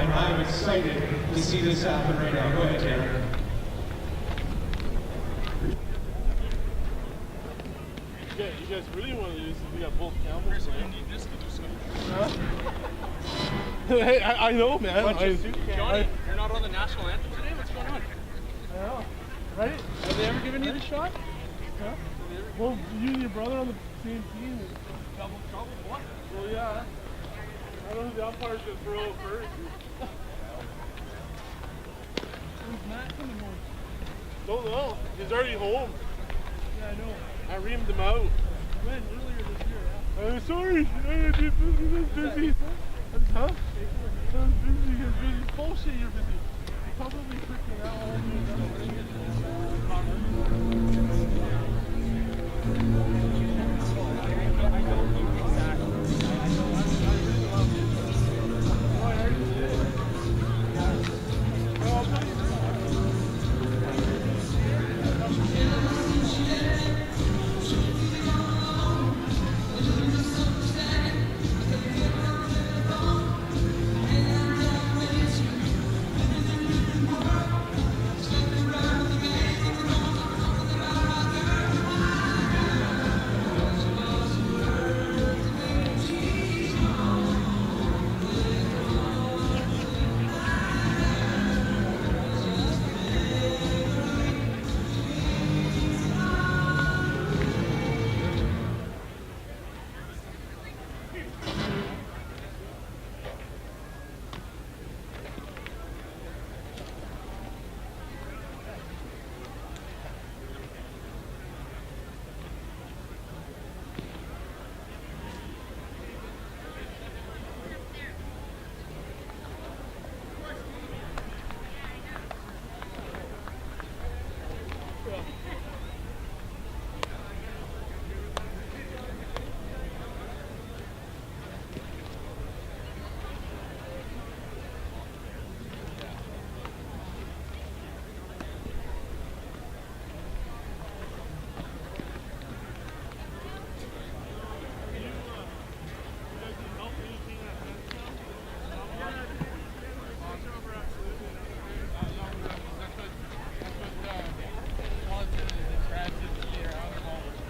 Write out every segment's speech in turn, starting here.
and I'm excited to see this happen right now. Go ahead, Tanner. You guys really want to use this? We got both cameras. You need this to do something. Huh? Hey, I know, man. Johnny, you're not on the national anthem today? What's going on? I know. Right? Have they ever given you the shot? Huh? Well, you and your brother on the same team. Double trouble? What? Well, yeah. I don't know who the umpire's going to throw first. Who's Matt coming home? Don't know. He's already home. Yeah, I know. I reamed him out. When? Earlier this year, yeah. I'm sorry. I was busy. Huh? I was busy. Bullshit, you're busy. Probably freaking out all day.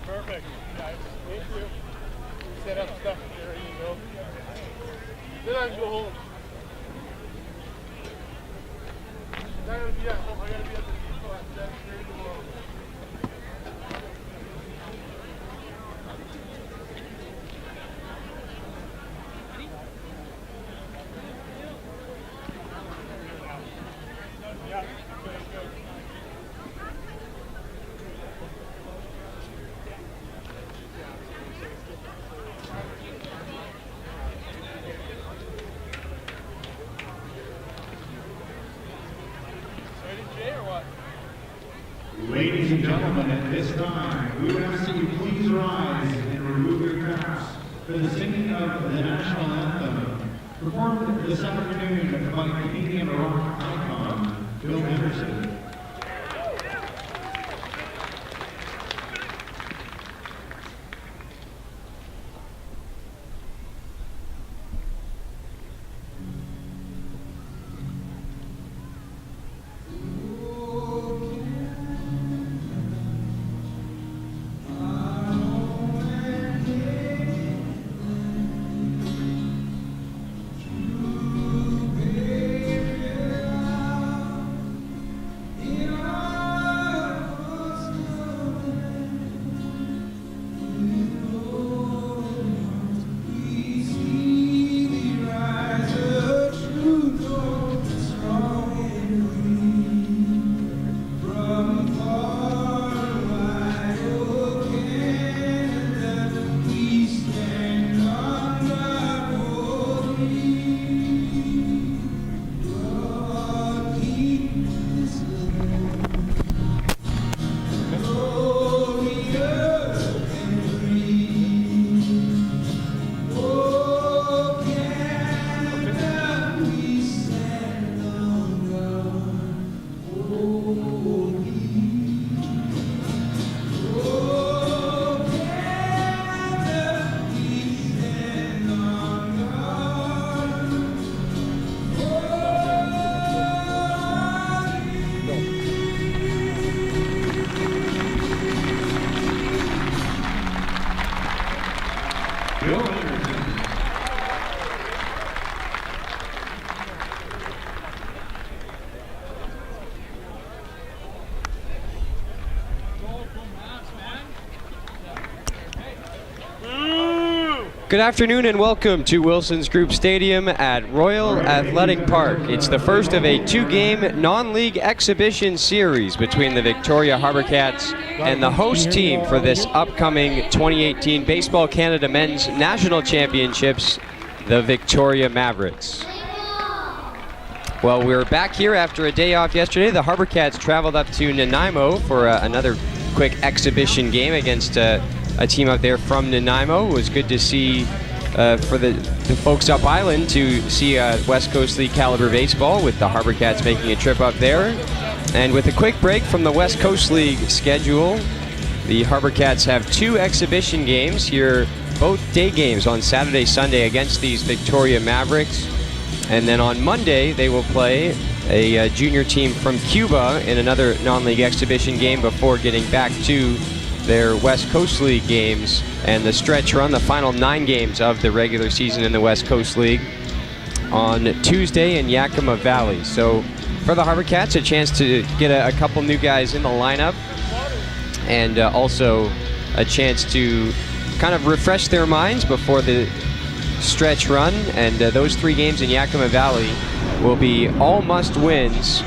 Perfect, guys. Thank you. Set up stuff here, ready to go. Then I can go home. I gotta be at home. I gotta be at the depot at 7:30 tomorrow. Ladies and gentlemen, at this time, we would ask that you please rise and remove your caps for the singing of the national anthem, performed this afternoon by Canadian rock icon Bill Henderson. Good afternoon and welcome to Wilson's Group Stadium at Royal Athletic Park. It's the first of a two-game non-league exhibition series between the Victoria HarbourCats and the host team for this upcoming 2018 Baseball Canada Men's National Championships, the Victoria Mavericks. Well, we're back here after a day off yesterday. The HarbourCats traveled up to Nanaimo for another quick exhibition game against a team out there from Nanaimo. It was good to see for the folks up island to see West Coast League caliber baseball with the HarbourCats making a trip up there. And with a quick break from the West Coast League schedule, the HarbourCats have two exhibition games here, both day games on Saturday, Sunday against these Victoria Mavericks. And then on Monday, they will play a junior team from Cuba in another non-league exhibition game before getting back to their West Coast League games and the stretch run, the final 9 games of the regular season in the West Coast League on Tuesday in Yakima Valley. So for the HarbourCats, a chance to get a couple new guys in the lineup and also a chance to kind of refresh their minds before the stretch run. And those 3 games in Yakima Valley will be all must-wins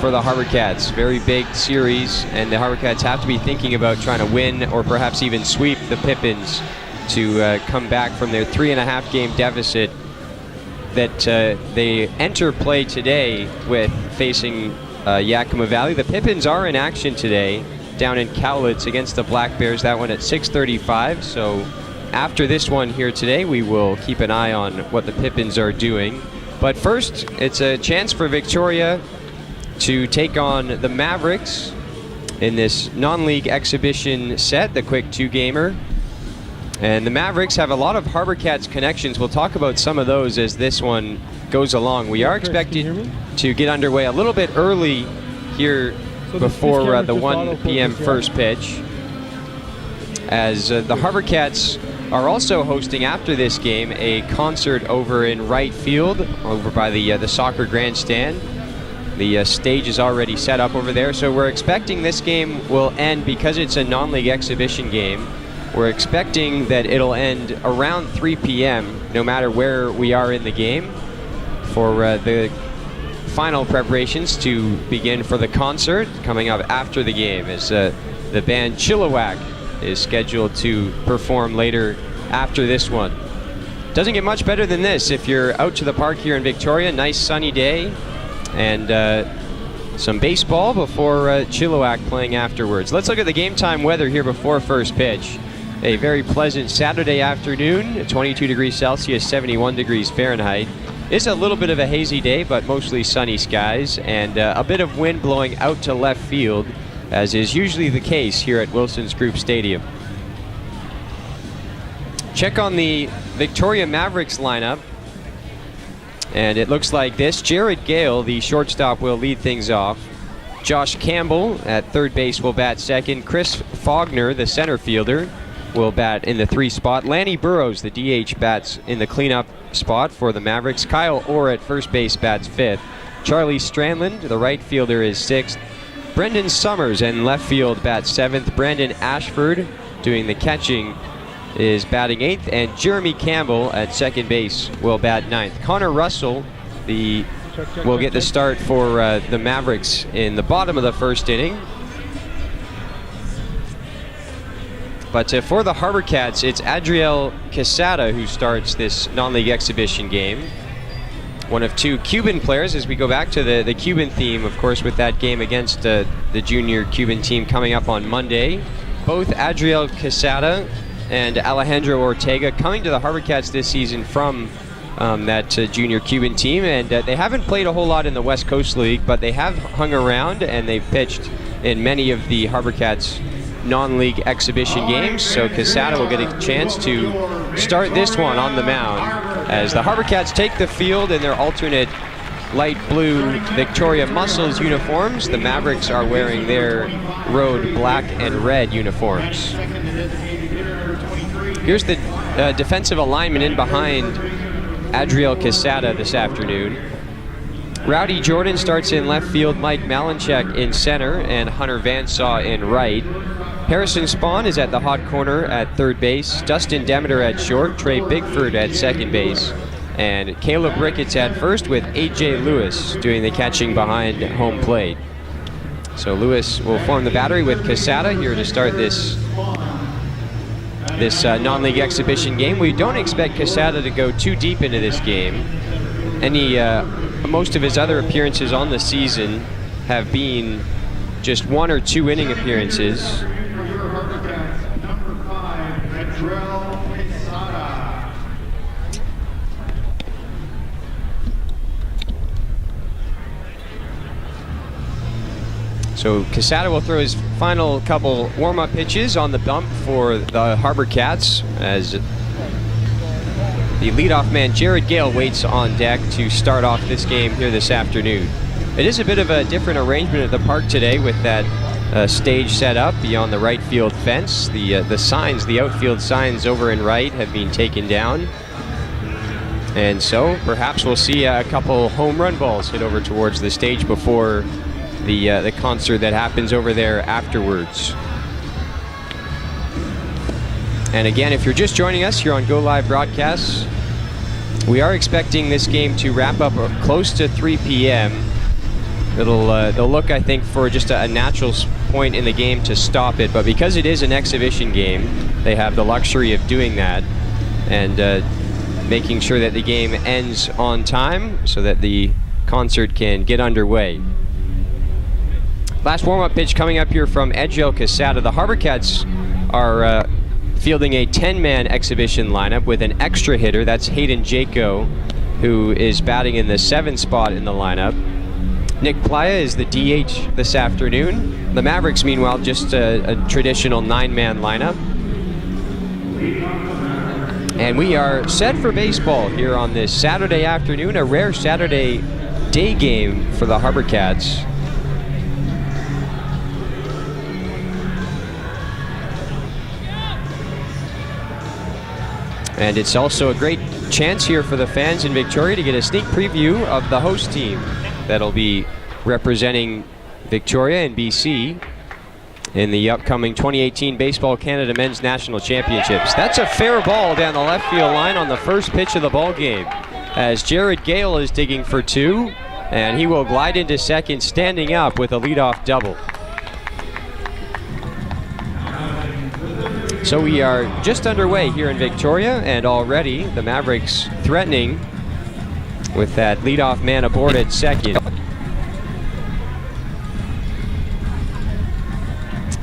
for the HarbourCats. Very big series, and the HarbourCats have to be thinking about trying to win or perhaps even sweep the Pippins to come back from their 3.5 game deficit that they enter play today with facing Yakima Valley. The Pippins are in action today down in Cowlitz against the Black Bears. That one at 6:35. So after this one here today, we will keep an eye on what the Pippins are doing. But first, it's a chance for Victoria to take on the Mavericks in this non-league exhibition set, the quick 2-gamer. And the Mavericks have a lot of HarbourCats connections. We'll talk about some of those as this one goes along. We are expected to get underway a little bit early here before the 1 p.m. first pitch, as the HarbourCats are also hosting after this game a concert over in right field, over by the soccer grandstand. The stage is already set up over there, so we're expecting this game will end, because it's a non-league exhibition game, we're expecting that it'll end around 3 p.m. no matter where we are in the game, for the final preparations to begin for the concert coming up after the game, as the band Chilliwack is scheduled to perform later after this one. Doesn't get much better than this if you're out to the park here in Victoria. Nice sunny day and some baseball before Chilliwack playing afterwards. Let's look at the game time weather here before first pitch. A very pleasant Saturday afternoon, 22 degrees Celsius, 71 degrees Fahrenheit. It's a little bit of a hazy day, but mostly sunny skies, and a bit of wind blowing out to left field, as is usually the case here at Wilson's Group Stadium. Check on the Victoria Mavericks lineup, and it looks like this. Jared Gale, the shortstop, will lead things off. Josh Campbell at third base will bat second. Chris Faulkner, the center fielder, will bat in the 3 spot. Lanny Burrows, the DH, bats in the cleanup spot for the Mavericks. Kyle Orr at first base bats 5th. Charlie Strandland, the right fielder, is 6th. Brendan Summers in left field bats 7th. Brandon Ashford doing the catching is batting 8th, and Jeremy Campbell at second base will bat 9th. Connor Russell will get the start for the Mavericks in the bottom of the first inning. But for the HarbourCats, it's Adriel Quesada who starts this non-league exhibition game. One of 2 Cuban players, as we go back to the Cuban theme, of course, with that game against the junior Cuban team coming up on Monday. Both Adriel Quesada and Alejandro Ortega coming to the HarbourCats this season from that junior Cuban team, and they haven't played a whole lot in the West Coast League, but they have hung around and they've pitched in many of the HarbourCats non-league exhibition games. So Quesada will get a chance to start this one on the mound, as the HarbourCats take the field in their alternate light blue Victoria Muscles uniforms. The Mavericks are wearing their road black and red uniforms. Here's the defensive alignment in behind Adriel Quesada this afternoon. Rowdy Jordan starts in left field, Mike Malinchek in center, and Hunter Vansaw in right. Harrison Spahn is at the hot corner at third base, Dustin Demeter at short, Trey Bigford at second base, and Caleb Ricketts at first, with A.J. Lewis doing the catching behind home plate. So Lewis will form the battery with Quesada here to start this non-league exhibition game. We don't expect Quesada to go too deep into this game. Most of his other appearances on the season have been just 1 or 2 inning appearances. So Quesada will throw his final couple warm-up pitches on the bump for the HarbourCats as the leadoff man Jared Gale waits on deck to start off this game here this afternoon. It is a bit of a different arrangement at the park today with that stage set up beyond the right field fence. The signs, the outfield signs over in right, have been taken down. And so perhaps we'll see a couple home run balls hit over towards the stage before the concert that happens over there afterwards. And again, if you're just joining us here on Go Live Broadcasts, we are expecting this game to wrap up close to 3 p.m. They'll look, I think, for just a natural point in the game to stop it, but because it is an exhibition game, they have the luxury of doing that and making sure that the game ends on time so that the concert can get underway. Last warm-up pitch coming up here from Adriel Quesada. The HarbourCats are fielding a 10-man exhibition lineup with an extra hitter. That's Hayden Jaco, who is batting in the 7th spot in the lineup. Nick Playa is the DH this afternoon. The Mavericks, meanwhile, just a traditional 9-man lineup. And we are set for baseball here on this Saturday afternoon, a rare Saturday day game for the HarbourCats. And it's also a great chance here for the fans in Victoria to get a sneak preview of the host team that'll be representing Victoria and BC in the upcoming 2018 Baseball Canada Men's National Championships. That's a fair ball down the left field line on the first pitch of the ball game, as Jared Gale is digging for 2, and he will glide into second standing up with a leadoff double. So we are just underway here in Victoria, and already the Mavericks threatening with that leadoff man aboard at second.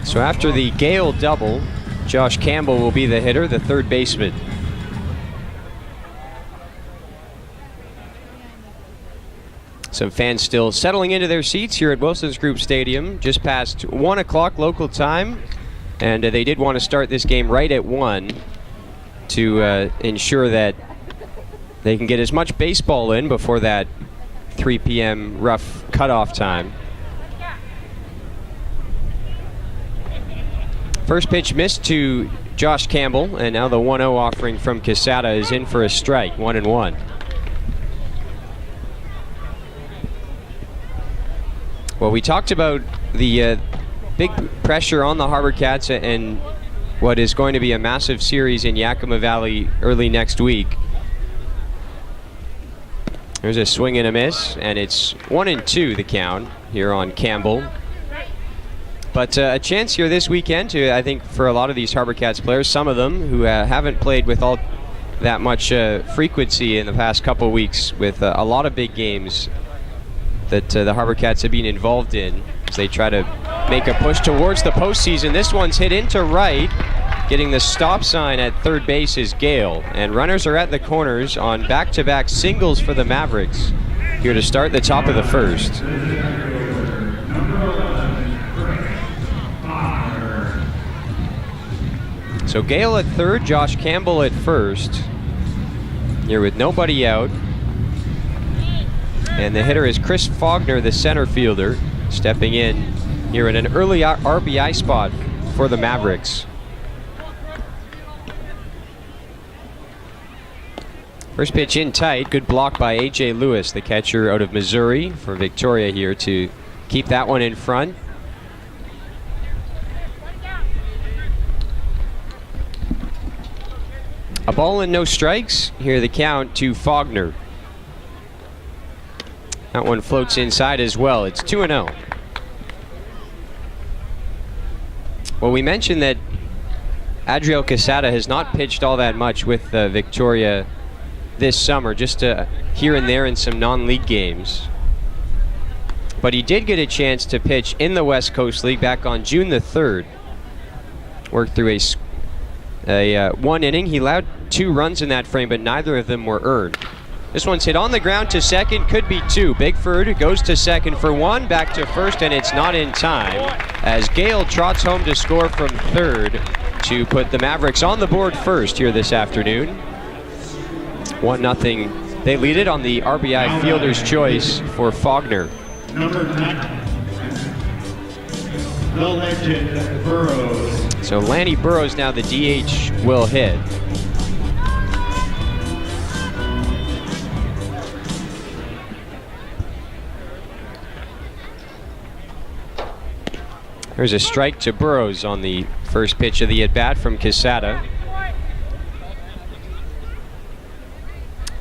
So after the Gale double, Josh Campbell will be the hitter, the third baseman. Some fans still settling into their seats here at Wilsons Group Stadium, just past 1 o'clock local time. And they did want to start this game right at 1 to ensure that they can get as much baseball in before that 3 p.m. rough cutoff time. First pitch missed to Josh Campbell, and now the 1-0 offering from Quesada is in for a strike, 1-1. Well, we talked about the big pressure on the HarbourCats and what is going to be a massive series in Yakima Valley early next week. There's a swing and a miss, and it's 1-2 the count here on Campbell. But a chance here this weekend to, I think, for a lot of these HarbourCats players, some of them who haven't played with all that much frequency in the past couple weeks, with a lot of big games that the HarbourCats have been involved in as they try to make a push towards the postseason. This one's hit into right. Getting the stop sign at third base is Gale. And runners are at the corners on back-to-back singles for the Mavericks here to start the top of the first. So Gale at third, Josh Campbell at first. Here with nobody out. And the hitter is Chris Faulkner, the center fielder, stepping in here in an early RBI spot for the Mavericks. First pitch in tight. Good block by A.J. Lewis, the catcher out of Missouri, for Victoria here to keep that one in front. A ball and no strikes. Here the count to Faulkner. That one floats inside as well. It's 2-0. Well, we mentioned that Adriel Quesada has not pitched all that much with Victoria this summer, just here and there in some non-league games. But he did get a chance to pitch in the West Coast League back on June the 3rd. Worked through a one inning. He allowed 2 runs in that frame, but neither of them were earned. This one's hit on the ground to second, could be 2. Bigford goes to second for 1, back to first, and it's not in time as Gale trots home to score from third to put the Mavericks on the board first here this afternoon. 1-0. They lead it on the RBI fielder's choice for Faulkner. Number 9, the legend, Burrows. So Lanny Burrows now the DH will hit. There's a strike to Burrows on the first pitch of the at-bat from Quesada.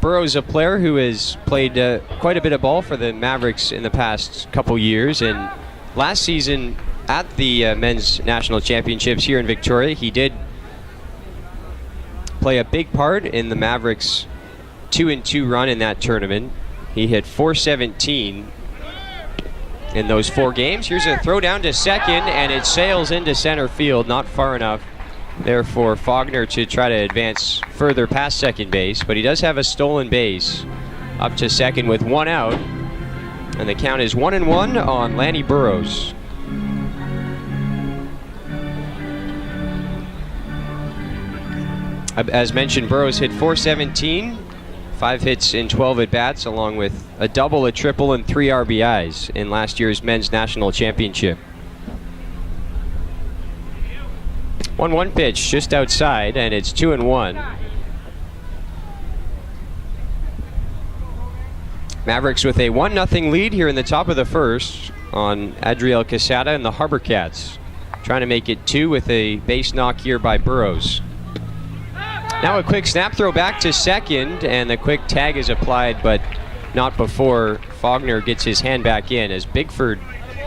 Burrows, a player who has played quite a bit of ball for the Mavericks in the past couple years, and last season at the men's national championships here in Victoria, he did play a big part in the Mavericks' 2-2 run in that tournament. He hit .417 in those 4 games. Here's a throw down to second, and it sails into center field, not far enough there for Faulkner to try to advance further past second base, but he does have a stolen base up to second with 1 out, and the count is 1-1 on Lanny Burrows. As mentioned, Burrows hit .417, 5 hits in 12 at-bats, along with a double, a triple, and 3 RBIs in last year's men's national championship. 1-1 pitch just outside, and it's 2-1. Mavericks with a 1-0 lead here in the top of the first on Adriel Quesada and the HarbourCats, trying to make it 2 with a base knock here by Burrows. Now a quick snap throw back to second, and the quick tag is applied, but not before Faulkner gets his hand back in, as Bigford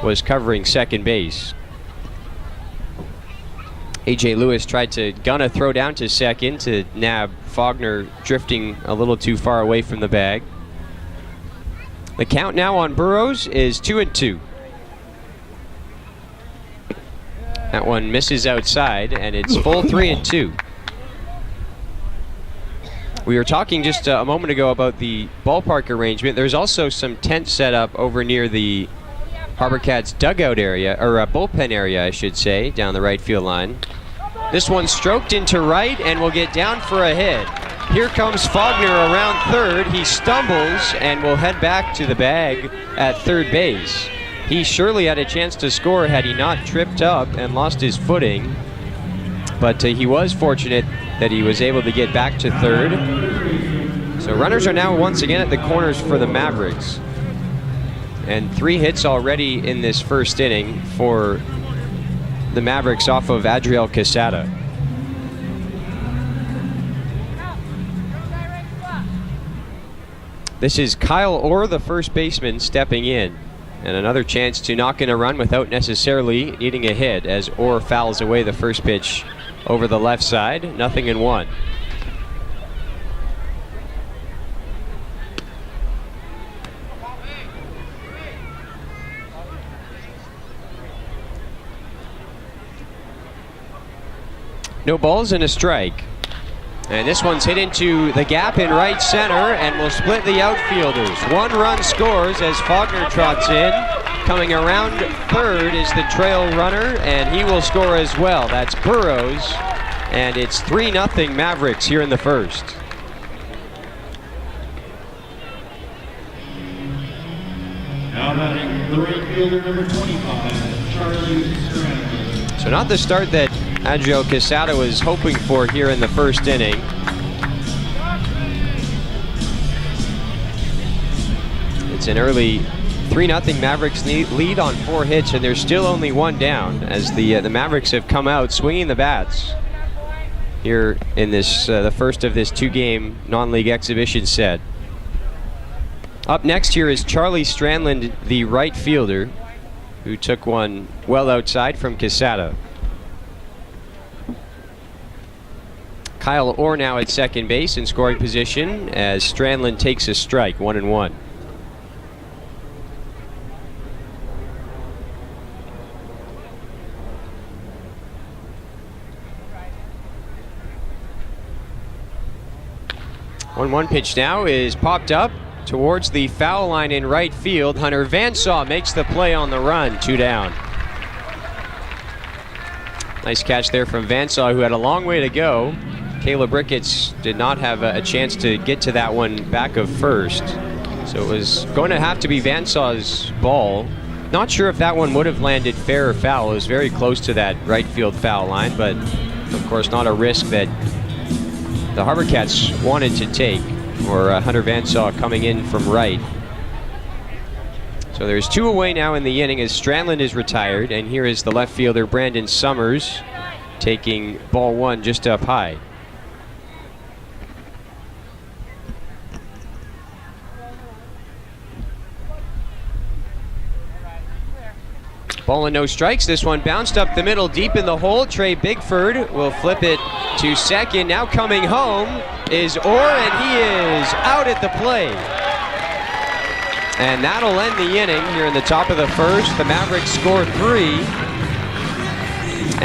was covering second base. A.J. Lewis tried to gun a throw down to second to nab Faulkner, drifting a little too far away from the bag. The count now on Burrows is 2-2. That one misses outside, and it's full 3-2. We were talking just a moment ago about the ballpark arrangement. There's also some tent set up over near the HarbourCats dugout area, or bullpen area, I should say, down the right field line. This one stroked into right and will get down for a hit. Here comes Faulkner around third. He stumbles and will head back to the bag at third base. He surely had a chance to score had he not tripped up and lost his footing. But he was fortunate that he was able to get back to third. So runners are now once again at the corners for the Mavericks. And 3 hits already in this first inning for the Mavericks off of Adriel Quesada. This is Kyle Orr, the first baseman, stepping in. And another chance to knock in a run without necessarily needing a hit, as Orr fouls away the first pitch over the left side. 0-1. No balls and a strike. And this one's hit into the gap in right center and will split the outfielders. 1 run scores as Faulkner trots in. Coming around third is the trail runner, and he will score as well. That's Burrows, and it's 3-0 Mavericks here in the first. Now batting the right fielder, number 25, Charlie Strand. So not the start that Adriel Quesada was hoping for here in the first inning. It's an early 3-0 Mavericks lead on 4 hits, and there's still only 1 down as the Mavericks have come out swinging the bats here in this the first of this 2-game non-league exhibition set. Up next here is Charlie Strandland, the right fielder, who took one well outside from Quesada. Kyle Orr now at second base in scoring position as Strandland takes a strike, 1-1. One pitch now is popped up towards the foul line in right field. Hunter Vansaw makes the play on the run, 2 down. Nice catch there from Vansaw, who had a long way to go. Caleb Ricketts did not have a chance to get to that one back of first. So it was going to have to be Vansaw's ball. Not sure if that one would have landed fair or foul. It was very close to that right field foul line, but of course not a risk that the HarbourCats wanted to take, or Hunter Vansaw coming in from right. So there's 2 away now in the inning as Strandland is retired, and here is the left fielder Brandon Summers taking ball 1 just up high. Ball and no strikes. This one bounced up the middle deep in the hole. Trey Bigford will flip it to second. Now coming home is Orr, and he is out at the plate. And that'll end the inning here in the top of the first. The Mavericks score 3.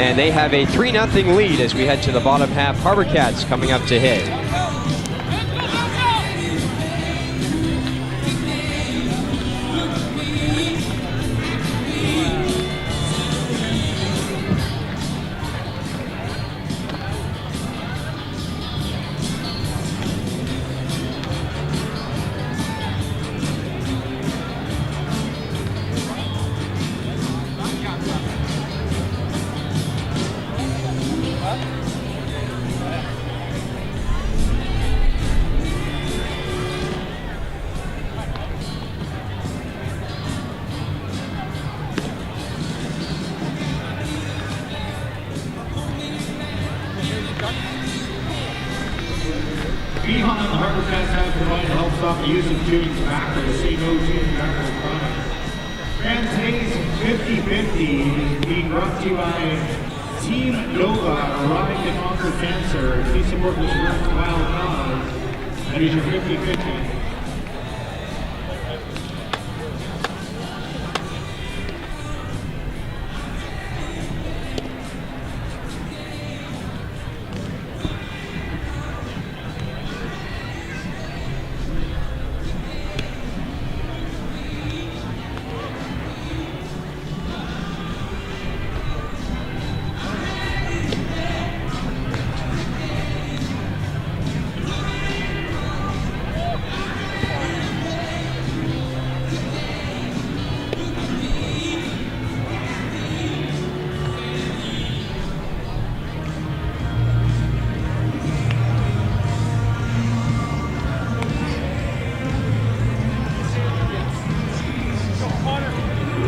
And they have a 3-0 lead as we head to the bottom half. HarbourCats coming up to hit. Behind the HarbourCats have provided help stop the use of chewing tobacco. See no chewing tobacco products. Fans 50-50 is being brought to you by Team Nova, Arrive to Conquer Cancer. Please support this worthwhile cause and use your 50-50.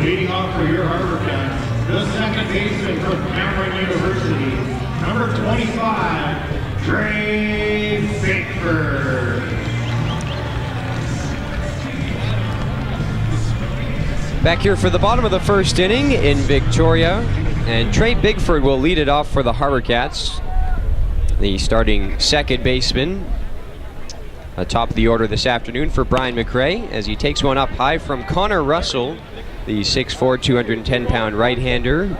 Leading off for your HarbourCats, the second baseman from Cameron University, number 25, Trey Bigford. Back here for the bottom of the first inning in Victoria, and Trey Bigford will lead it off for the HarbourCats, the starting second baseman. Top of the order this afternoon for Brian McRae as he takes one up high from Connor Russell, the 6'4", 210-pound right-hander.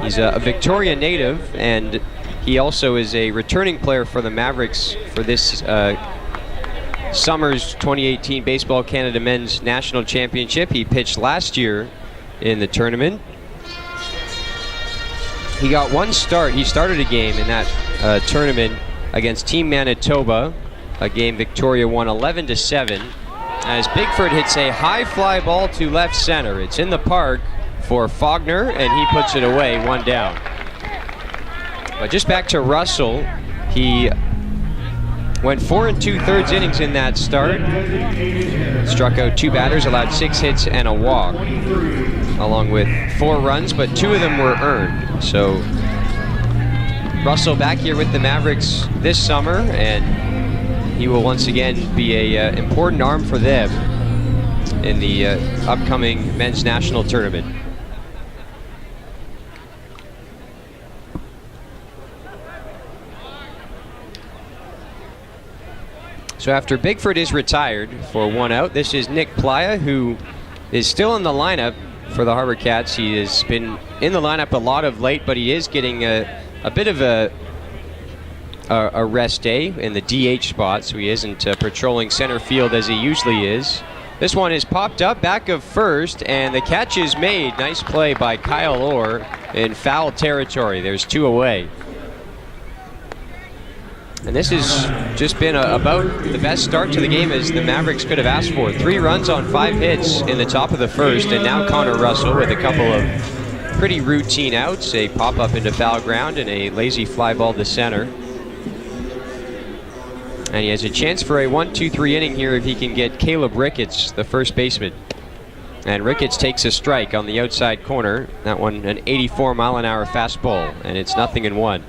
He's a Victoria native, and he also is a returning player for the Mavericks for this summer's 2018 Baseball Canada Men's National Championship. He pitched last year in the tournament. He got one start. He started a game in that tournament against Team Manitoba, a game Victoria won 11-7. As Bigford hits a high fly ball to left center. It's in the park for Faulkner, and he puts it away, 1 down. But just back to Russell, he Went 4 2/3 innings in that start. Struck out 2 batters, allowed 6 hits and a walk, along with 4 runs, but 2 of them were earned. So Russell back here with the Mavericks this summer, and he will once again be a important arm for them in the upcoming men's national tournament. So after Bigford is retired for 1 out, this is Nick Playa, who is still in the lineup for the HarbourCats. He has been in the lineup a lot of late, but he is getting a bit of a rest day in the DH spot, so he isn't patrolling center field as he usually is. This one is popped up back of first, and the catch is made. Nice play by Kyle Orr in foul territory. There's 2 away. And this has just been about the best start to the game as the Mavericks could have asked for. 3 runs on 5 hits in the top of the first, and now Connor Russell with a couple of pretty routine outs, a pop-up into foul ground and a lazy fly ball to center. And he has a chance for a 1-2-3 inning here if he can get Caleb Ricketts, the first baseman. And Ricketts takes a strike on the outside corner. That one an 84-mile-an-hour fastball, and it's 0-1.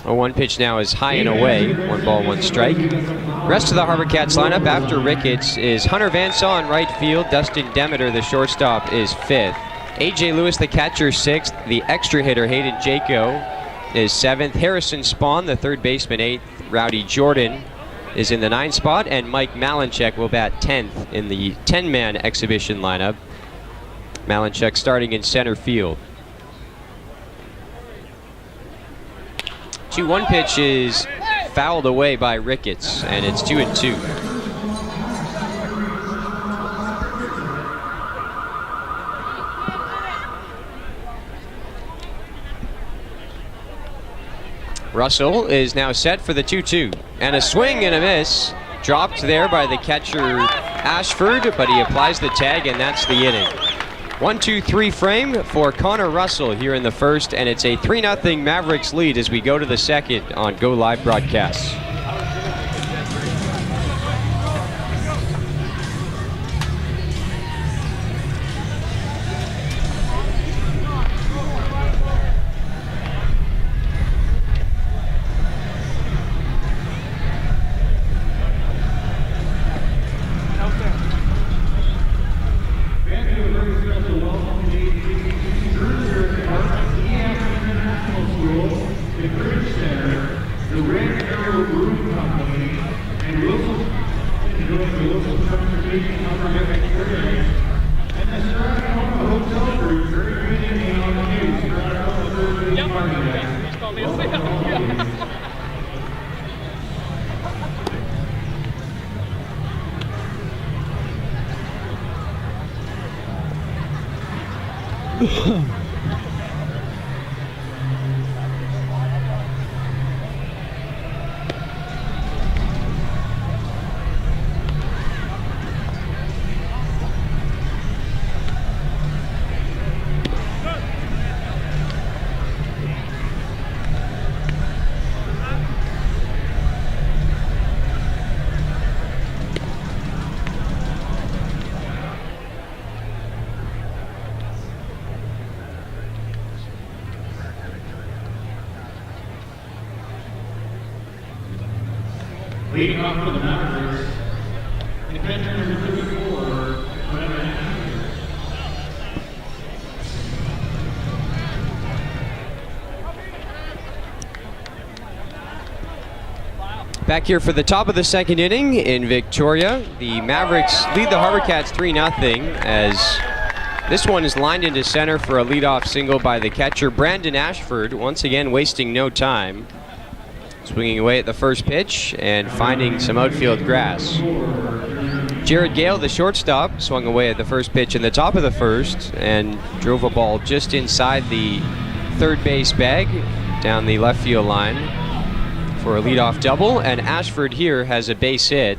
A 1 pitch now is high and away. 1 ball, 1 strike. Rest of the HarbourCats lineup after Ricketts is Hunter Van Saw in right field. Dustin Demeter, the shortstop, is 5th. A.J. Lewis, the catcher, 6th. The extra hitter, Hayden Jaco, is 7th. Harrison Spahn, the third baseman, 8th. Rowdy Jordan is in the 9th spot. And Mike Malinchek will bat 10th in the 10-man exhibition lineup. Malinchek starting in center field. 2-1 pitch is fouled away by Ricketts, and it's 2-2. Russell is now set for the 2-2, and a swing and a miss. Dropped there by the catcher Ashford, but he applies the tag, and that's the inning. 1-2-3 frame for Connor Russell here in the first, and it's a 3-0 Mavericks lead as we go to the second on Go Live Broadcasts. Leading off for the Mavericks, defender number 34, Back here for the top of the second inning in Victoria. The Mavericks lead the HarbourCats 3-0 as this one is lined into center for a leadoff single by the catcher Brandon Ashford, once again wasting no time. Swinging away at the first pitch and finding some outfield grass. Jared Gale, the shortstop, swung away at the first pitch in the top of the first and drove a ball just inside the third base bag down the left field line for a leadoff double, and Ashford here has a base hit.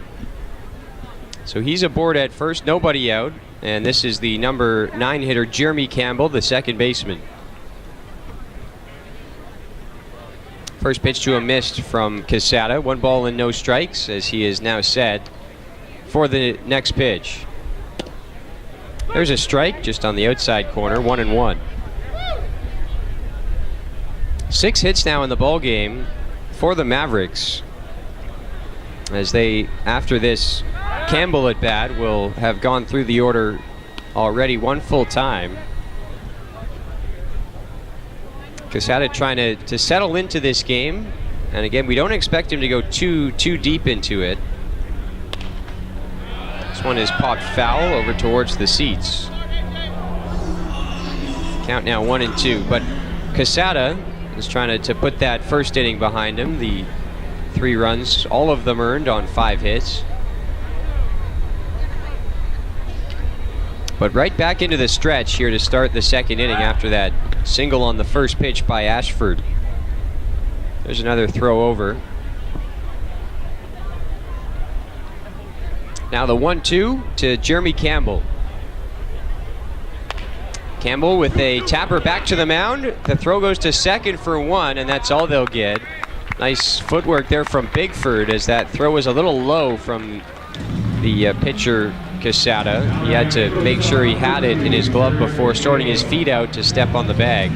So he's aboard at first, nobody out, and this is the number 9 hitter Jeremy Campbell, the second baseman. First pitch to a missed from Quesada. 1 ball and no strikes as he is now set for the next pitch. There's a strike just on the outside corner, 1-1. 6 hits now in the ball game for the Mavericks, as they, after this Campbell at bat, will have gone through the order already 1 full time. Quesada trying to settle into this game, and again, we don't expect him to go too deep into it. This one is popped foul over towards the seats. Count now 1-2, but Quesada is trying to put that first inning behind him. The 3 runs, all of them earned on 5 hits. But right back into the stretch here to start the second inning after that single on the first pitch by Ashford. There's another throw over. Now the 1-2 to Jeremy Campbell. Campbell with a tapper back to the mound. The throw goes to second for 1, and that's all they'll get. Nice footwork there from Bigford, as that throw was a little low from the pitcher Quesada. He had to make sure he had it in his glove before starting his feet out to step on the bag.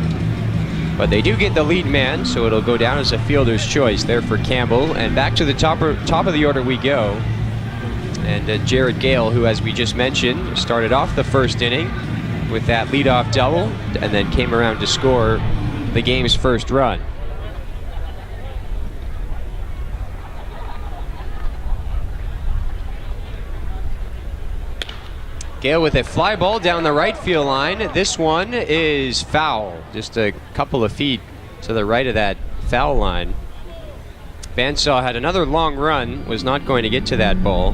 But they do get the lead man, so it'll go down as a fielder's choice there for Campbell. And back to the top of the order we go. And Jared Gale, who, as we just mentioned, started off the first inning with that leadoff double, and then came around to score the game's first run. Gale with a fly ball down the right field line. This one is foul, just a couple of feet to the right of that foul line. Bansaw had another long run, was not going to get to that ball.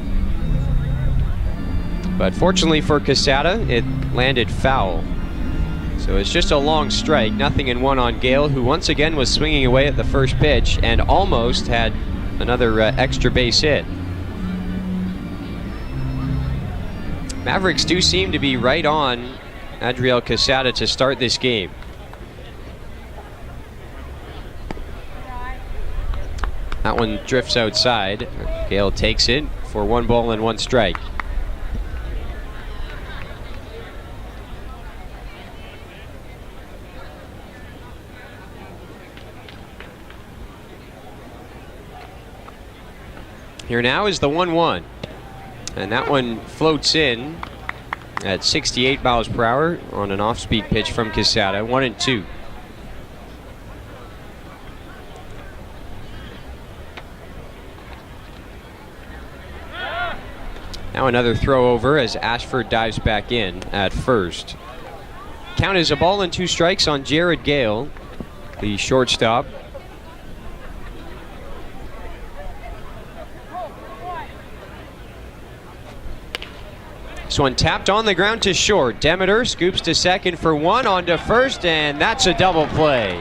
But fortunately for Quesada, it landed foul. So it's just a long strike, 0-1 on Gale, who once again was swinging away at the first pitch and almost had another extra base hit. Mavericks do seem to be right on Adriel Quesada to start this game. That one drifts outside. Gale takes it for 1 ball and 1 strike. Here now is the 1-1. And that one floats in at 68 miles per hour on an off-speed pitch from Quesada. 1-2. Now another throw over as Ashford dives back in at first. Count is a ball and 2 strikes on Jared Gale, the shortstop. This one tapped on the ground to short. Demeter scoops to second for 1, on to first, and that's a double play.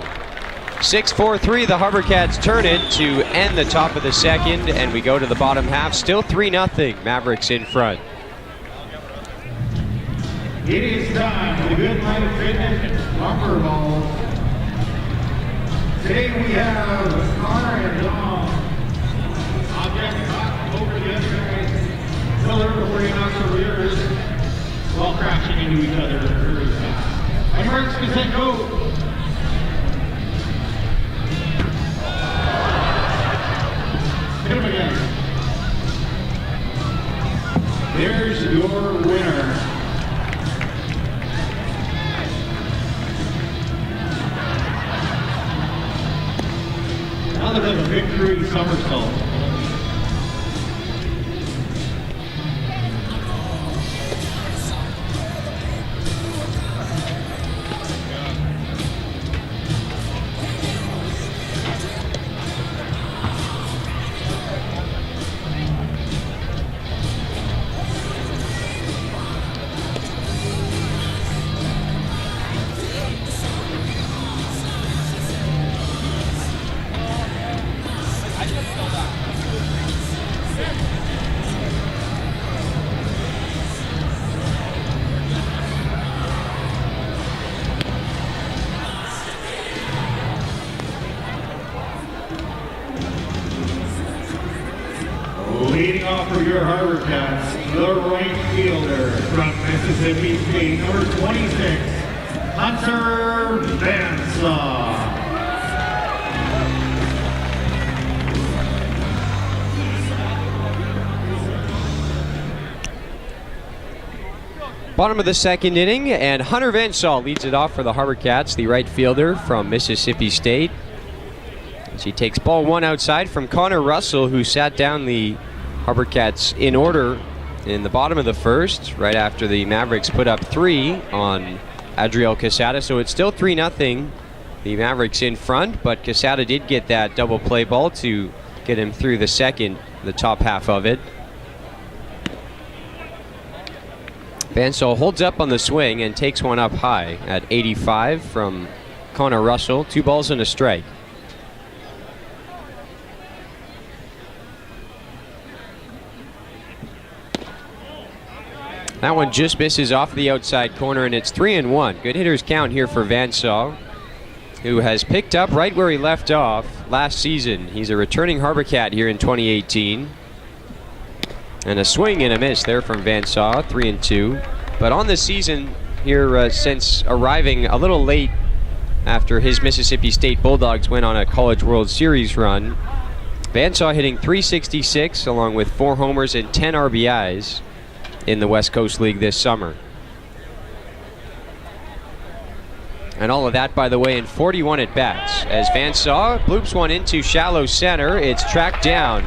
6-4-3, the HarbourCats turn it to end the top of the second, and we go to the bottom half. Still 3-0, Mavericks in front. It is time for the Good Life Fitness bumper ball. Today we have car and dog. Object caught over the other guy's pillar before he knocks over yours while crashing into each other very fast. And Mark's going to say go. Hit him again. There's your winner. Now they're doing a victory somersault. Leading off for your HarbourCats, the right fielder from Mississippi State, number 26, Hunter Vansaw. Bottom of the second inning, and Hunter Vansaw leads it off for the HarbourCats, the right fielder from Mississippi State. As he takes ball one outside from Connor Russell, who sat down the HarbourCats in order in the bottom of the first, right after the Mavericks put up 3 on Adriel Quesada. So it's still 3-0. The Mavericks in front, but Quesada did get that double play ball to get him through the second, the top half of it. Vansaw holds up on the swing and takes one up high at 85 from Connor Russell. 2 balls and a strike. That one just misses off the outside corner, and it's 3-1. Good hitters count here for Vansaw, who has picked up right where he left off last season. He's a returning HarbourCat here in 2018. And a swing and a miss there from Vansaw, 3-2. But on the season here, since arriving a little late after his Mississippi State Bulldogs went on a College World Series run, Vansaw hitting .366 along with 4 homers and 10 RBIs in the West Coast League this summer. And all of that, by the way, in 41 at-bats. As Vansaw bloops one into shallow center, it's tracked down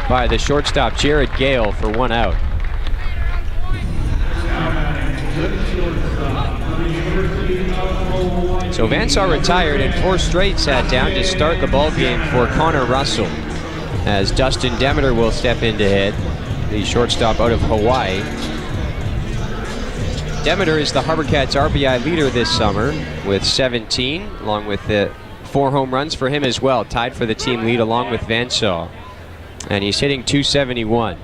by the shortstop Jared Gale for 1 out. So Vansaw retired, and 4 straight sat down to start the ball game for Connor Russell, as Dustin Demeter will step in to hit, the shortstop out of Hawaii. Demeter is the HarbourCats RBI leader this summer with 17, along with the 4 home runs for him as well, tied for the team lead along with Vansaw. And he's hitting .271.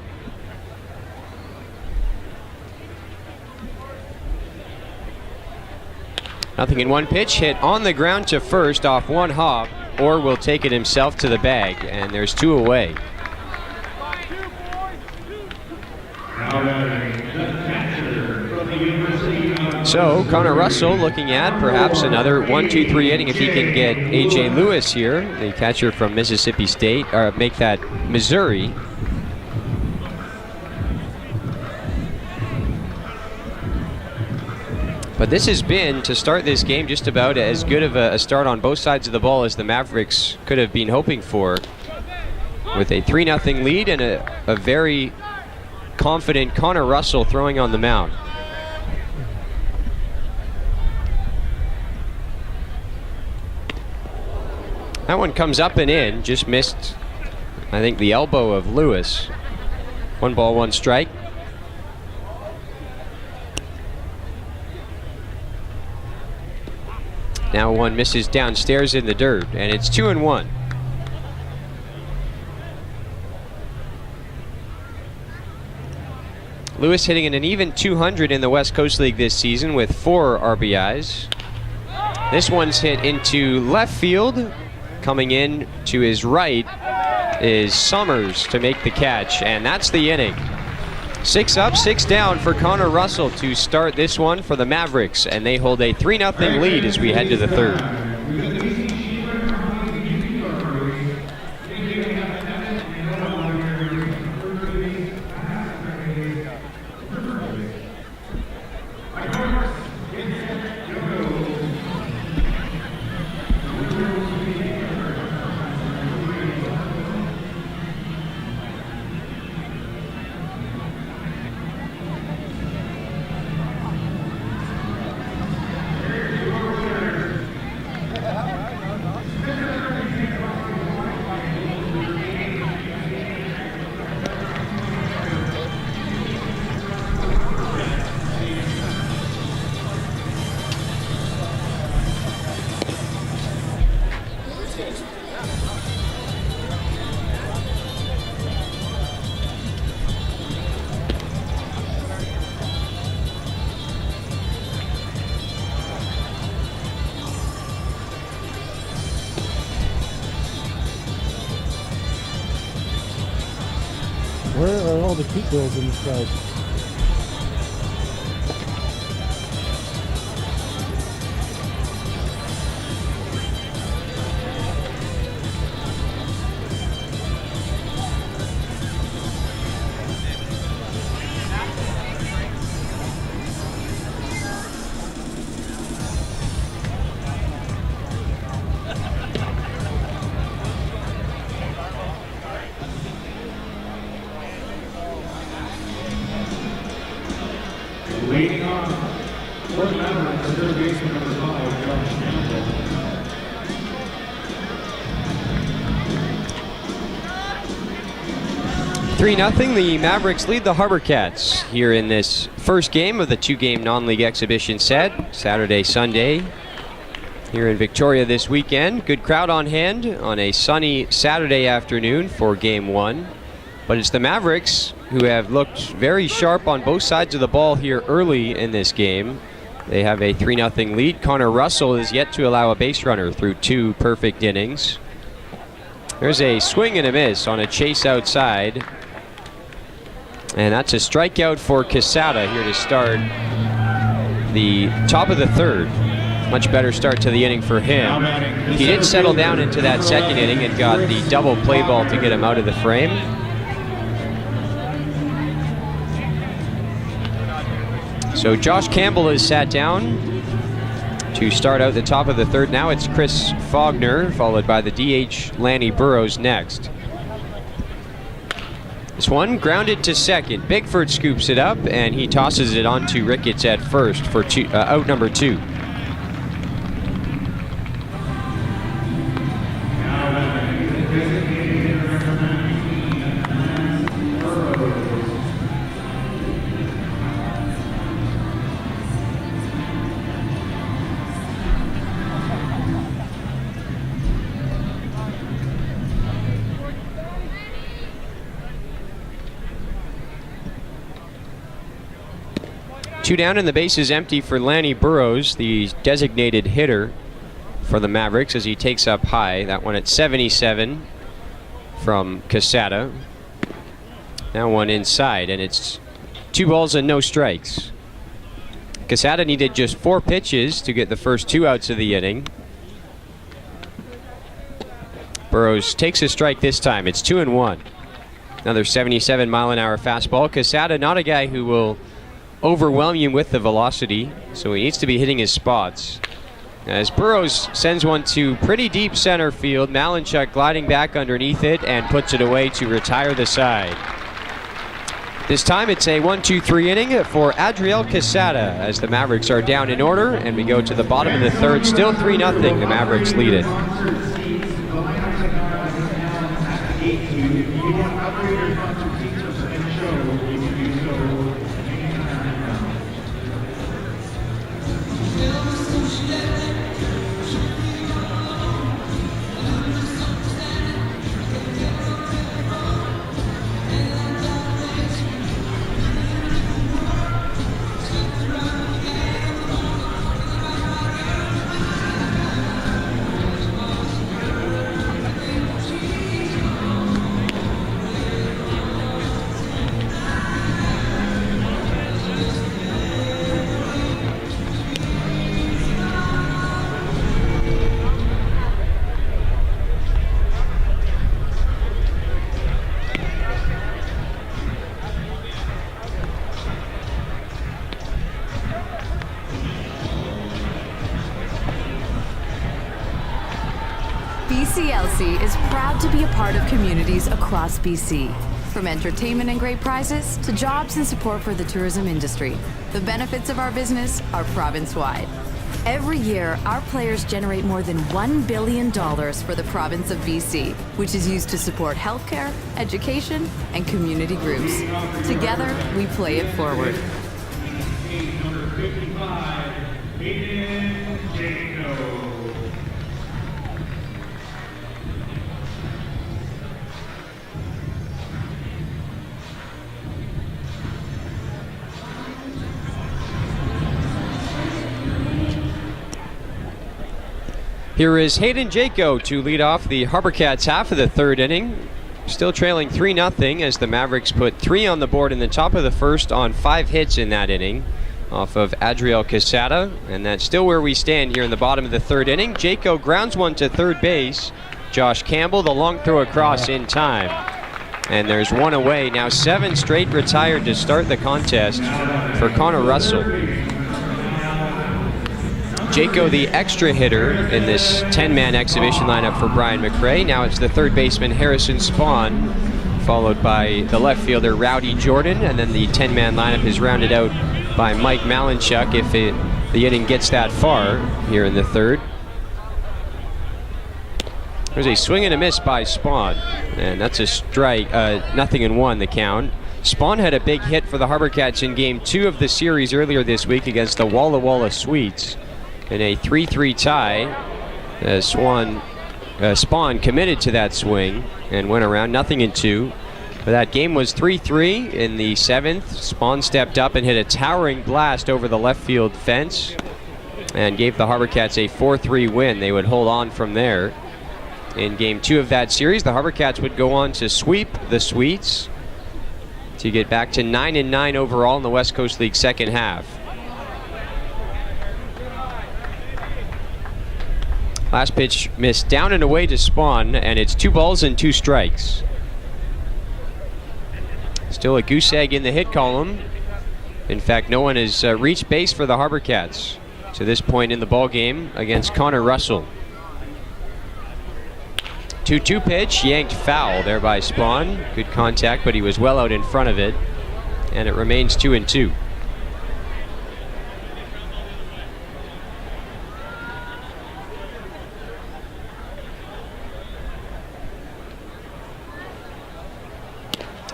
Nothing in 1 pitch, hit on the ground to first off 1 hop, or will take it himself to the bag, and there's 2 away. So Connor Russell looking at perhaps another 1-2-3 inning if he can get A.J. Lewis here, the catcher from Mississippi State, or make that Missouri. But this has been, to start this game, just about as good of a start on both sides of the ball as the Mavericks could have been hoping for, with a 3-0 lead and a very confident Connor Russell throwing on the mound. That one comes up and in, just missed, I think, the elbow of Lewis. 1 ball, 1 strike. Now one misses downstairs in the dirt, and it's 2-1. Lewis hitting an even 200 in the West Coast League this season with 4 RBIs. This one's hit into left field. Coming in to his right is Summers to make the catch, and that's the inning. 6 up, 6 down for Connor Russell to start this one for the Mavericks, and they hold a 3-0 lead as we head to the third. Where are all the cute girls in this crowd? Leading on for the Mavericks, third baseman number 5, Josh Campbell. Three 0 the Mavericks lead the HarbourCats here in this first game of the two-game non-league exhibition set, Saturday, Sunday, here in Victoria this weekend. Good crowd on hand on a sunny Saturday afternoon for Game 1. But it's the Mavericks who have looked very sharp on both sides of the ball here early in this game. They have a 3 0 lead. Connor Russell is yet to allow a base runner through 2 perfect innings. There's a swing and a miss on a chase outside. And that's a strikeout for Quesada here to start the top of the third. Much better start to the inning for him. He did settle down into that second inning and got the double play ball to get him out of the frame. So Josh Campbell is sat down to start out the top of the third. Now it's Chris Faulkner, followed by the DH Lanny Burrows next. This one grounded to second. Bigford scoops it up, and he tosses it on to Ricketts at first for out number 2. Two down and the base is empty for Lanny Burrows, the designated hitter for the Mavericks, as he takes up high. That one at 77 from Quesada. Now one inside, and it's 2 balls and no strikes. Quesada needed just 4 pitches to get the first 2 outs of the inning. Burrows takes a strike this time. It's 2-1. Another 77-mile-an-hour fastball. Quesada, not a guy who will overwhelm you with the velocity, so he needs to be hitting his spots. As Burrows sends one to pretty deep center field, Malinchuk gliding back underneath it and puts it away to retire the side. This time it's a 1-2-3 inning for Adriel Quesada as the Mavericks are down in order, and we go to the bottom of the third. Still 3-0, the Mavericks lead it. BCLC is proud to be a part of communities across BC. From entertainment and great prizes to jobs and support for the tourism industry, the benefits of our business are province-wide. Every year, our players generate more than $1 billion for the province of BC, which is used to support healthcare, education, and community groups. Together, we play it forward. Number 55, Hayden Jacob. Here is Hayden Jaco to lead off the HarbourCats half of the third inning. still trailing 3-0 as the Mavericks put 3 on the board in the top of the first on 5 hits in that inning off of Adriel Quesada, and that's still where we stand here in the bottom of the 3rd inning. Jaco grounds one to 3rd base. Josh Campbell, the long throw across in time. And there's one away. Now 7 straight retired to start the contest for Connor Russell. Jaco, the extra hitter in this 10-man exhibition lineup for Brian McRae. Now it's the 3rd baseman Harrison Spahn, followed by the left fielder Rowdy Jordan, and then the 10-man lineup is rounded out by Mike Malinchuk if the inning gets that far here in the 3rd. There's a swing and a miss by Spahn, and that's a strike, 0-1 the count. Spahn had a big hit for the HarbourCats in Game 2 of the series earlier this week against the Walla Walla Sweets. In a 3-3 tie, Spahn committed to that swing and went around 0-2. But that game was 3-3 in the 7th. Spahn stepped up and hit a towering blast over the left field fence and gave the HarbourCats a 4-3 win. They would hold on from there. In Game 2 of that series, the HarbourCats would go on to sweep the Sweets to get back to 9-9 overall in the West Coast League second half. Last pitch missed down and away to Spahn, and it's 2 balls and 2 strikes. Still a goose egg in the hit column. In fact, no one has reached base for the HarbourCats to this point in the ball game against Connor Russell. 2-2 pitch, yanked foul there by Spahn. Good contact, but he was well out in front of it, and it remains 2-2.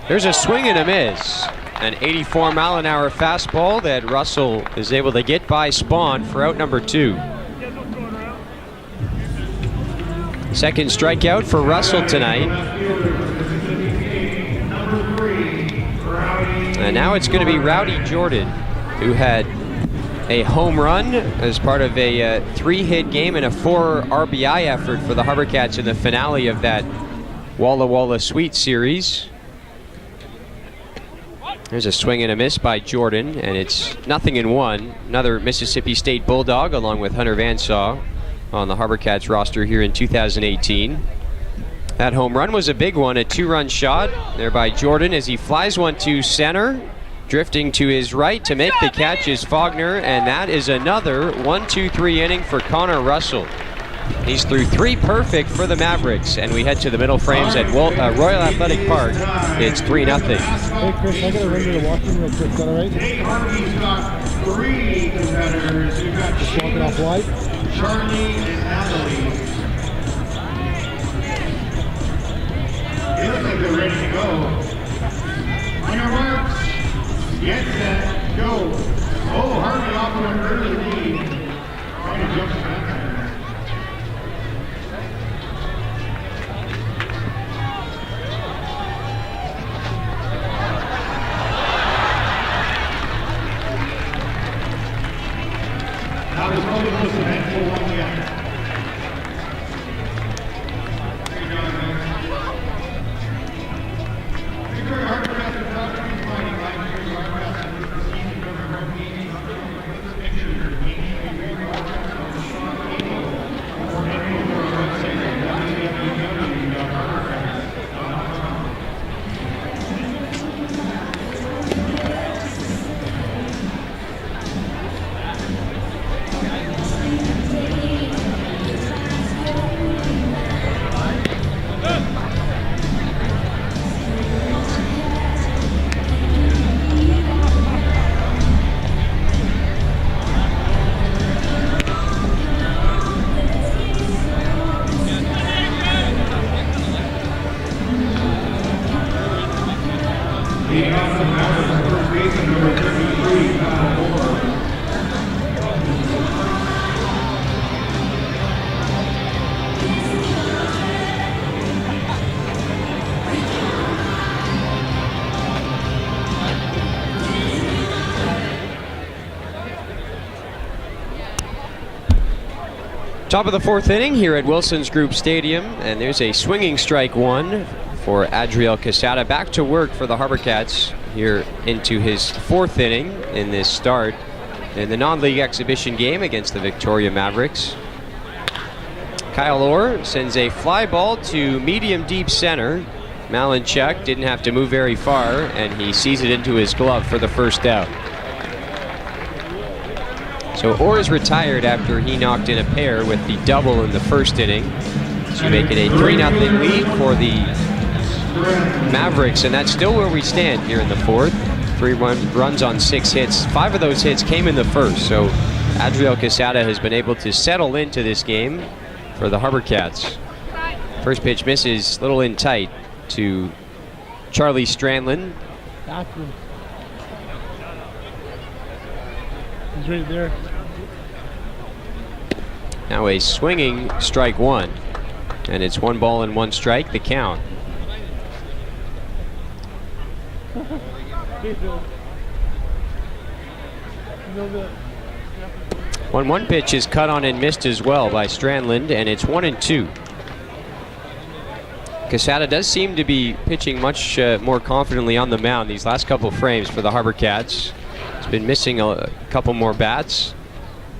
There's a swing and a miss. An 84-mile-an-hour fastball that Russell is able to get by Spahn for out number 2. Second strikeout for Russell tonight. And now it's going to be Rowdy Jordan, who had a home run as part of a 3-hit game and a 4 RBI effort for the HarbourCats in the finale of that Walla Walla Sweet series. There's a swing and a miss by Jordan, and it's 0-1. Another Mississippi State Bulldog along with Hunter Vansaw on the HarbourCats roster here in 2018. That home run was a big one, a 2-run shot there by Jordan as he flies one to center. Drifting to his right to make the catch is Faulkner, and that is another 1-2-3 inning for Connor Russell. He's through 3 perfect for the Mavericks, and we head to the middle frames at Royal Athletic Park. It's 3-0. Hey Chris, I gotta run to the washroom real quick, is that alright? Dave Harvey's got 3 competitors. You've got Just walking off wide. Charlie and Natalie. They look like they're ready to go. On your marks, get set, go. Oh, Harvey off to an early lead. Trying to jump to that. That was probably the most eventful one yet. Top of the 4th inning here at Wilson's Group Stadium, and there's a swinging strike 1 for Adriel Quesada. Back to work for the HarbourCats here into his 4th inning in this start in the non-league exhibition game against the Victoria Mavericks. Kyle Orr sends a fly ball to medium deep center. Malinchuk didn't have to move very far, and he sees it into his glove for the first out. So Orr is retired after he knocked in a pair with the double in the first inning to make it a 3-0 lead for the Mavericks, and that's still where we stand here in the 4th. 3 runs on 6 hits. 5 of those hits came in the first, so Adriel Quesada has been able to settle into this game for the HarbourCats. First pitch misses, little in tight to Charlie Strandland. Bathroom. He's right there. Now a swinging strike 1, and it's 1 ball and 1 strike, the count. 1-1 pitch is cut on and missed as well by Strandland, and it's 1-2. Quesada does seem to be pitching much more confidently on the mound these last couple frames for the HarbourCats. He's been missing a couple more bats,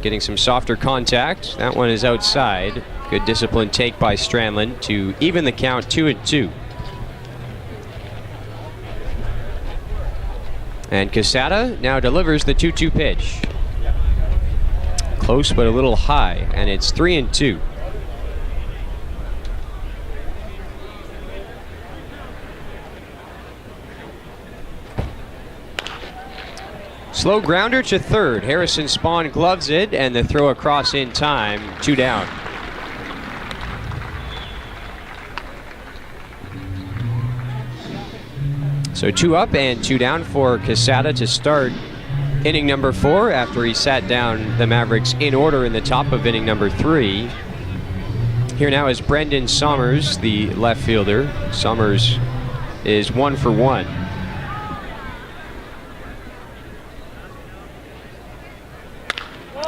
getting some softer contact. That one is outside. Good disciplined take by Strandland to even the count 2-2. And Quesada now delivers the 2-2 pitch. Close but a little high, and it's 3-2. Slow grounder to third. Harrison Spahn gloves it, and the throw across in time. 2 down. So 2 up and 2 down for Quesada to start inning number 4 after he sat down the Mavericks in order in the top of inning number 3. Here now is Brendan Sommers, the left fielder. Sommers is 1 for 1.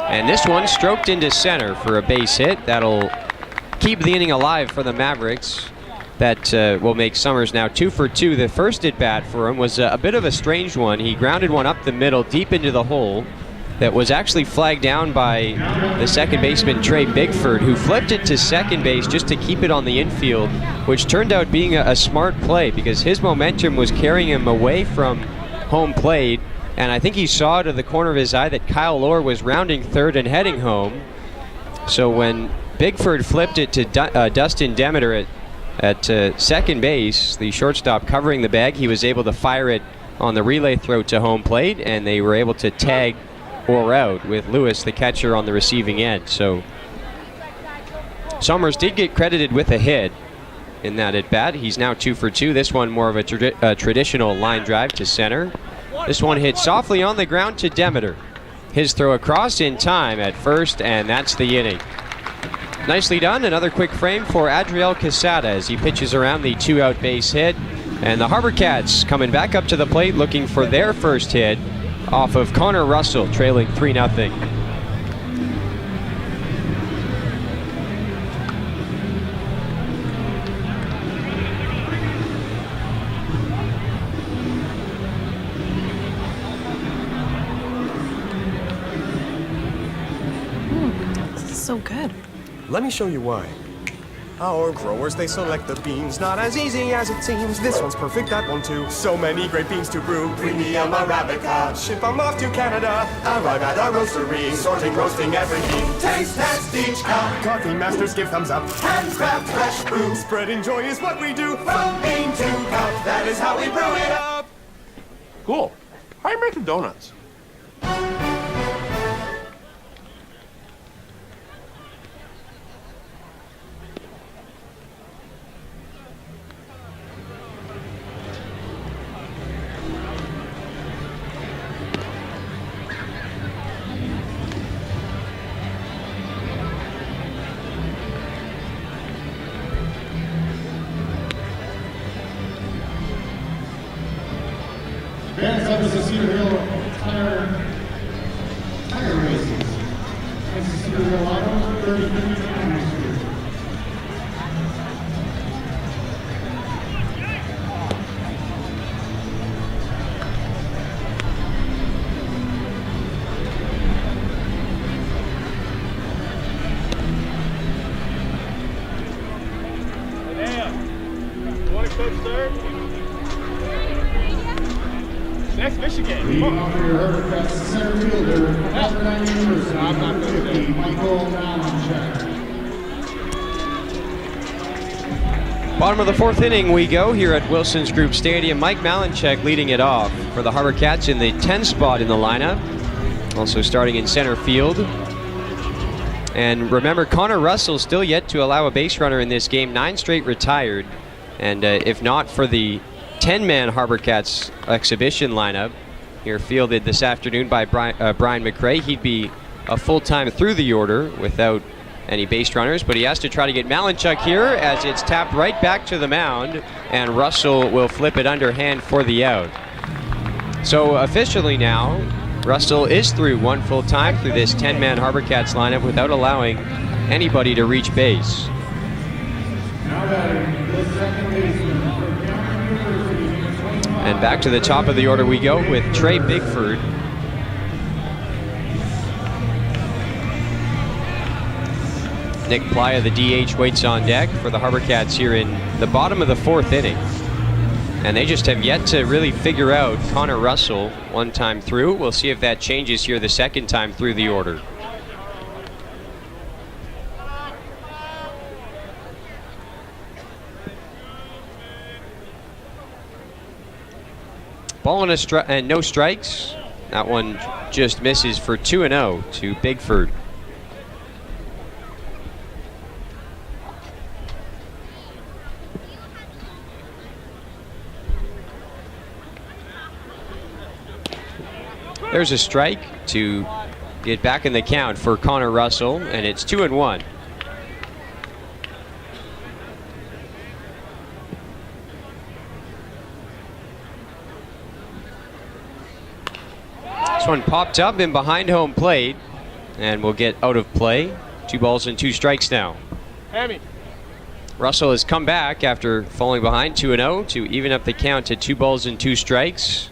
And this one stroked into center for a base hit. That'll keep the inning alive for the Mavericks. That will make Sommers now 2 for 2. The first at bat for him was a bit of a strange one. He grounded one up the middle, deep into the hole, that was actually flagged down by the second baseman Trey Bigford, who flipped it to second base just to keep it on the infield, which turned out being a smart play because his momentum was carrying him away from home plate. And I think he saw out of the corner of his eye that Kyle Orr was rounding third and heading home. So when Bigford flipped it to Dustin Demeter at second base, the shortstop covering the bag, he was able to fire it on the relay throw to home plate, and they were able to tag Orr out with Lewis, the catcher, on the receiving end. So Sommers did get credited with a hit in that at bat. He's now 2 for 2. This one more of a traditional line drive to center. This one hit softly on the ground to Demeter. His throw across in time at first, and that's the inning. Nicely done. Another quick frame for Adriel Quesada as he pitches around the 2-out base hit. And the HarbourCats coming back up to the plate looking for their first hit off of Connor Russell, trailing 3-0. This is so good. Let me show you why. Our growers, they select the beans, not as easy as it seems. This one's perfect, that one too. So many great beans to brew. Premium Arabica. Ship them off to Canada. Arrive at our roastery. Sorting, roasting every bean. Taste test each cup. Coffee masters give thumbs up. Handcraft fresh brew. Spreading joy is what we do. From bean to cup, that is how we brew it up. Cool. How are you making donuts? Fans up is the Cedar Hill Tire Races. This is Cedar Hill Auto, 3050 Street. Next Michigan. Leading off for your HarbourCats center fielder, Pepperdine University, number 50, Michael Malinchak. Bottom of the fourth inning we go here at Wilson's Group Stadium. Mike Malinchak leading it off for the HarbourCats in the 10 spot in the lineup. Also starting in center field. And remember, Connor Russell still yet to allow a base runner in this game. 9 straight retired. And if not for the 10-man HarbourCats exhibition lineup here fielded this afternoon by Brian McRae, he'd be a full-time through the order without any base runners, but he has to try to get Malinchak here as it's tapped right back to the mound, and Russell will flip it underhand for the out. So officially now, Russell is through one full time through this 10-man HarbourCats lineup without allowing anybody to reach base. And back to the top of the order we go with Trey Bigford. Nick Playa, the DH, waits on deck for the HarbourCats here in the bottom of the fourth inning. And they just have yet to really figure out Connor Russell one time through. We'll see if that changes here the second time through the order. Ball and no strikes. That one just misses for 2-0 to Bigford. There's a strike to get back in the count for Connor Russell, and it's 2-1. This one popped up in behind home plate and will get out of play. 2 balls and 2 strikes now. Hammy. Russell has come back after falling behind 2-0 to even up the count to 2 balls and 2 strikes.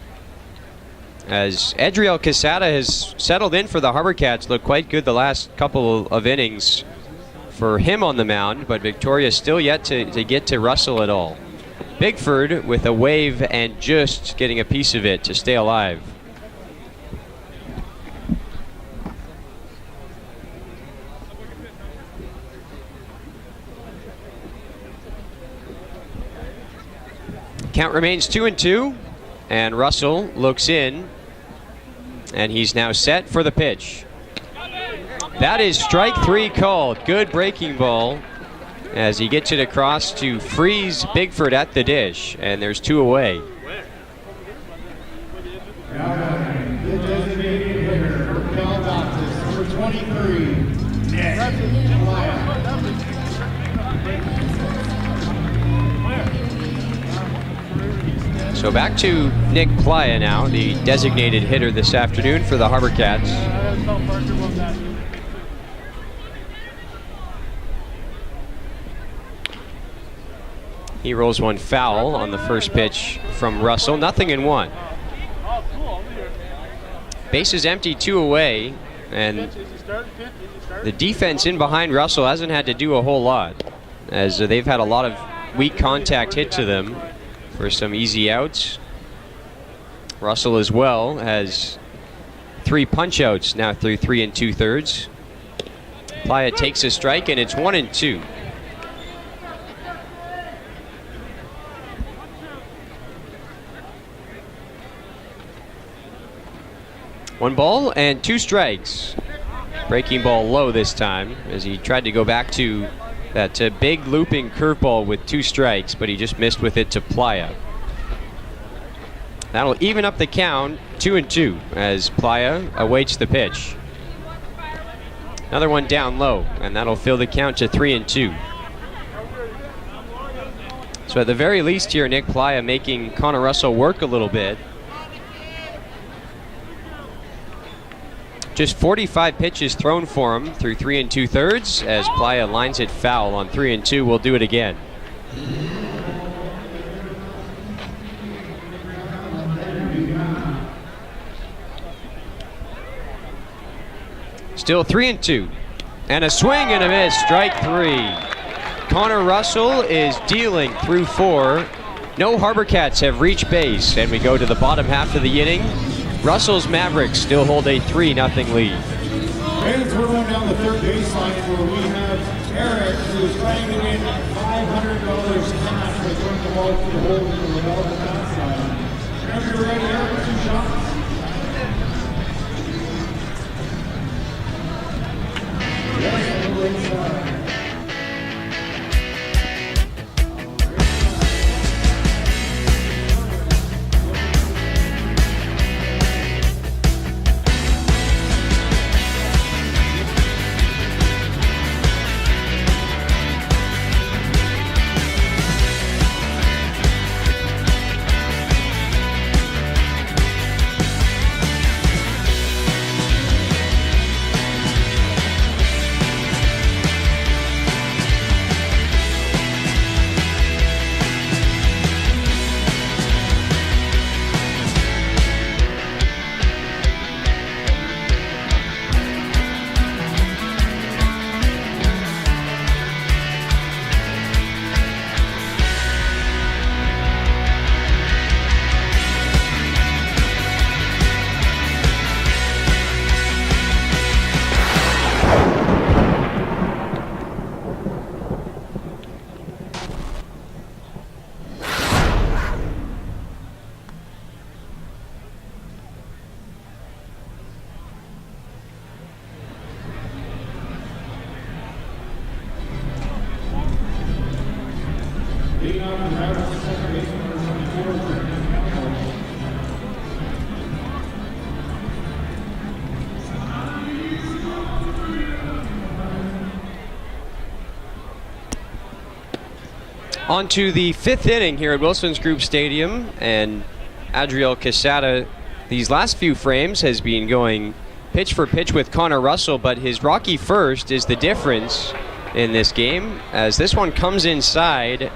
As Adriel Quesada has settled in for the HarbourCats, looked quite good the last couple of innings for him on the mound, but Victoria still yet to get to Russell at all. Bigford with a wave and just getting a piece of it to stay alive. Count remains 2-2, and Russell looks in, and he's now set for the pitch. That is strike 3 called. Good breaking ball as he gets it across to freeze Bigford at the dish, and there's 2 away. Now the designated hitter for Cal Baptist, number 23, Nick Playa. So back to Nick Playa now, the designated hitter this afternoon for the HarbourCats. He rolls one foul on the first pitch from Russell. 0-1. Bases empty, 2 away, and the defense in behind Russell hasn't had to do a whole lot, as they've had a lot of weak contact hit to them for some easy outs. Russell as well has 3 punch outs now through 3 2/3. Playa takes a strike, and it's 1-2. One ball and 2 strikes. Breaking ball low this time as he tried to go back to that big looping curveball with 2 strikes, but he just missed with it to Playa. That'll even up the count, 2-2, as Playa awaits the pitch. Another one down low, and that'll fill the count to 3-2. So at the very least here, Nick Playa making Connor Russell work a little bit. Just 45 pitches thrown for him through 3 2/3 as Playa lines it foul on 3-2. We'll do it again. Still 3-2. And a swing and a miss, strike 3. Connor Russell is dealing through 4. No HarbourCats have reached base, and we go to the bottom half of the inning. Russell's Mavericks still hold a 3-0 lead. And we're going down the third baseline where we have Eric, who is trying to win $500 cash by throwing the ball through the hole in the development side. Whenever you're ready, Eric, 2 shots. Yes, on the right side. On to the 5th inning here at Wilson's Group Stadium, and Adriel Quesada, these last few frames, has been going pitch for pitch with Connor Russell, but his rocky first is the difference in this game, as this one comes inside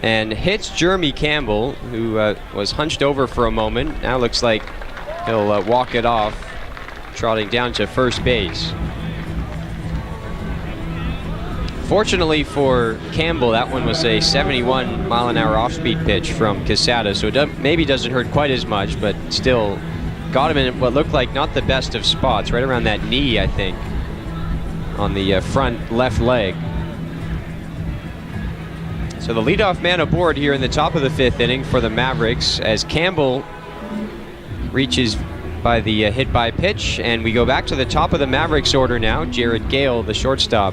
and hits Jeremy Campbell, who was hunched over for a moment. Now looks like he'll walk it off, trotting down to first base. Fortunately for Campbell, that one was a 71-mile-an-hour off-speed pitch from Quesada, so it maybe doesn't hurt quite as much, but still got him in what looked like not the best of spots, right around that knee, I think, on the front left leg. So the leadoff man aboard here in the top of the 5th inning for the Mavericks, as Campbell reaches by the hit by pitch, and we go back to the top of the Mavericks order now. Jared Gale, the shortstop,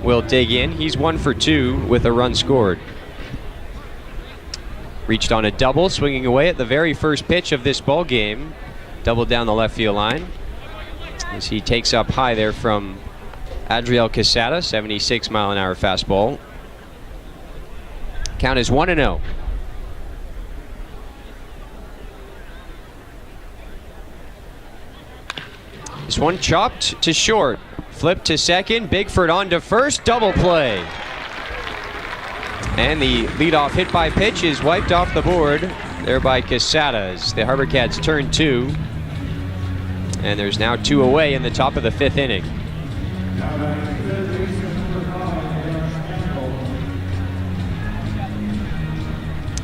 will dig in. He's 1 for 2 with a run scored. Reached on a double, swinging away at the very first pitch of this ball game. Double down the left field line as he takes up high there from Adriel Quesada, 76-mile-an-hour fastball. Count is 1-0. This one chopped to short. Flip to second, Bigford on to first, double play. And the leadoff hit by pitch is wiped off the board there by Quesada as the HarbourCats turn 2. And there's now 2 away in the top of the 5th inning.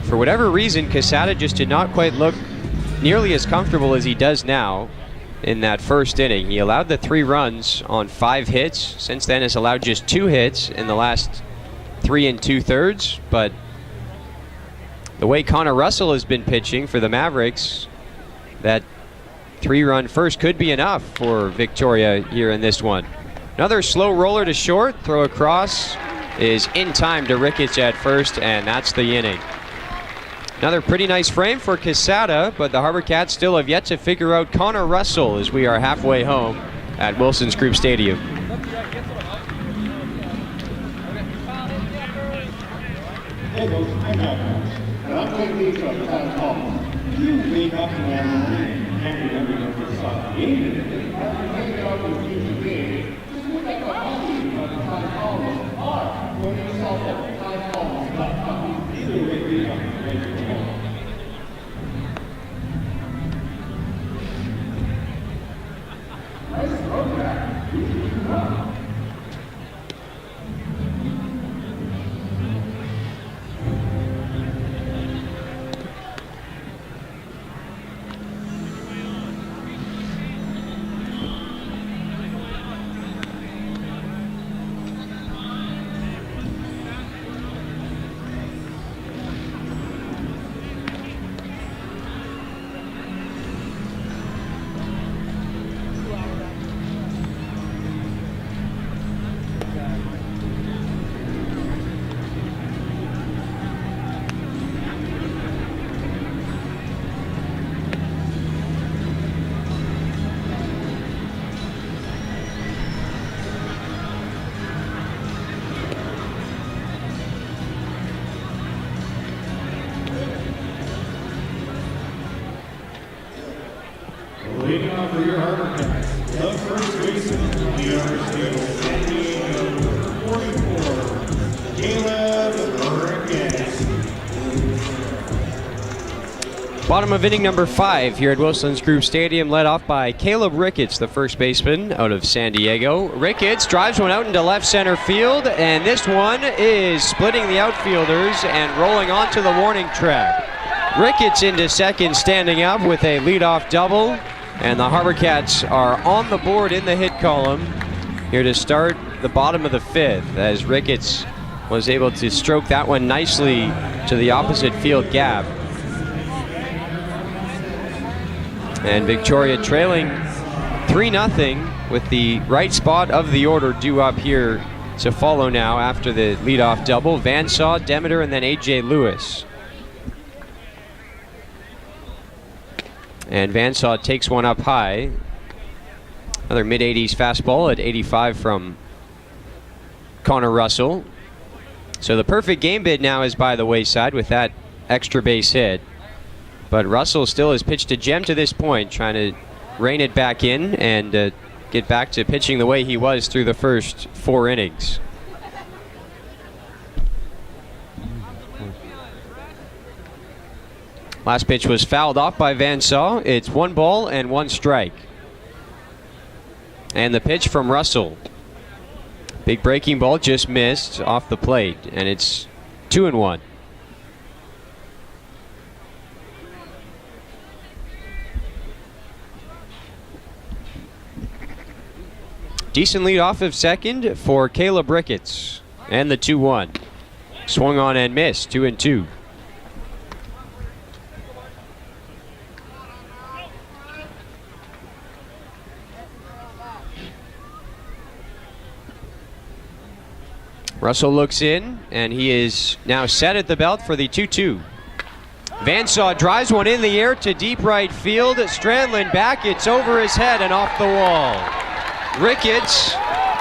For whatever reason, Quesada just did not quite look nearly as comfortable as he does now in that first inning. He allowed the 3 runs on 5 hits. Since then has allowed just 2 hits in the last 3 2/3. But the way Connor Russell has been pitching for the Mavericks, that 3-run first could be enough for Victoria here in this one. Another slow roller to short, throw across is in time to Ricketts at first, and that's the inning. Another pretty nice frame for Quesada, but the HarbourCats still have yet to figure out Connor Russell as we are halfway home at Wilson's Group Stadium. HarbourCats, the first baseman from the University of San Diego, 44, Caleb Ricketts. Bottom of inning number 5 here at Wilson's Group Stadium, led off by Caleb Ricketts, the first baseman out of San Diego. Ricketts drives one out into left center field, and this one is splitting the outfielders and rolling onto the warning track. Ricketts into second, standing up with a leadoff double, and the HarbourCats are on the board in the hit column here to start the bottom of the 5th, as Ricketts was able to stroke that one nicely to the opposite field gap. And Victoria trailing 3-0 with the right spot of the order due up here to follow now after the leadoff double. Vansaw, Demeter, and then A.J. Lewis. And Vansaw takes one up high. Another mid-80s fastball at 85 from Connor Russell. So the perfect game bid now is by the wayside with that extra base hit. But Russell still has pitched a gem to this point, trying to rein it back in and get back to pitching the way he was through the first 4 innings. Last pitch was fouled off by Vansaw. It's 1 ball and 1 strike. And the pitch from Russell. Big breaking ball just missed off the plate, and it's 2-1. Decent lead off of second for Caleb Ricketts. And the 2-1. Swung on and missed, 2-2. Russell looks in, and he is now set at the belt for the 2-2. Vansaw drives one in the air to deep right field. Strandland back, it's over his head and off the wall. Ricketts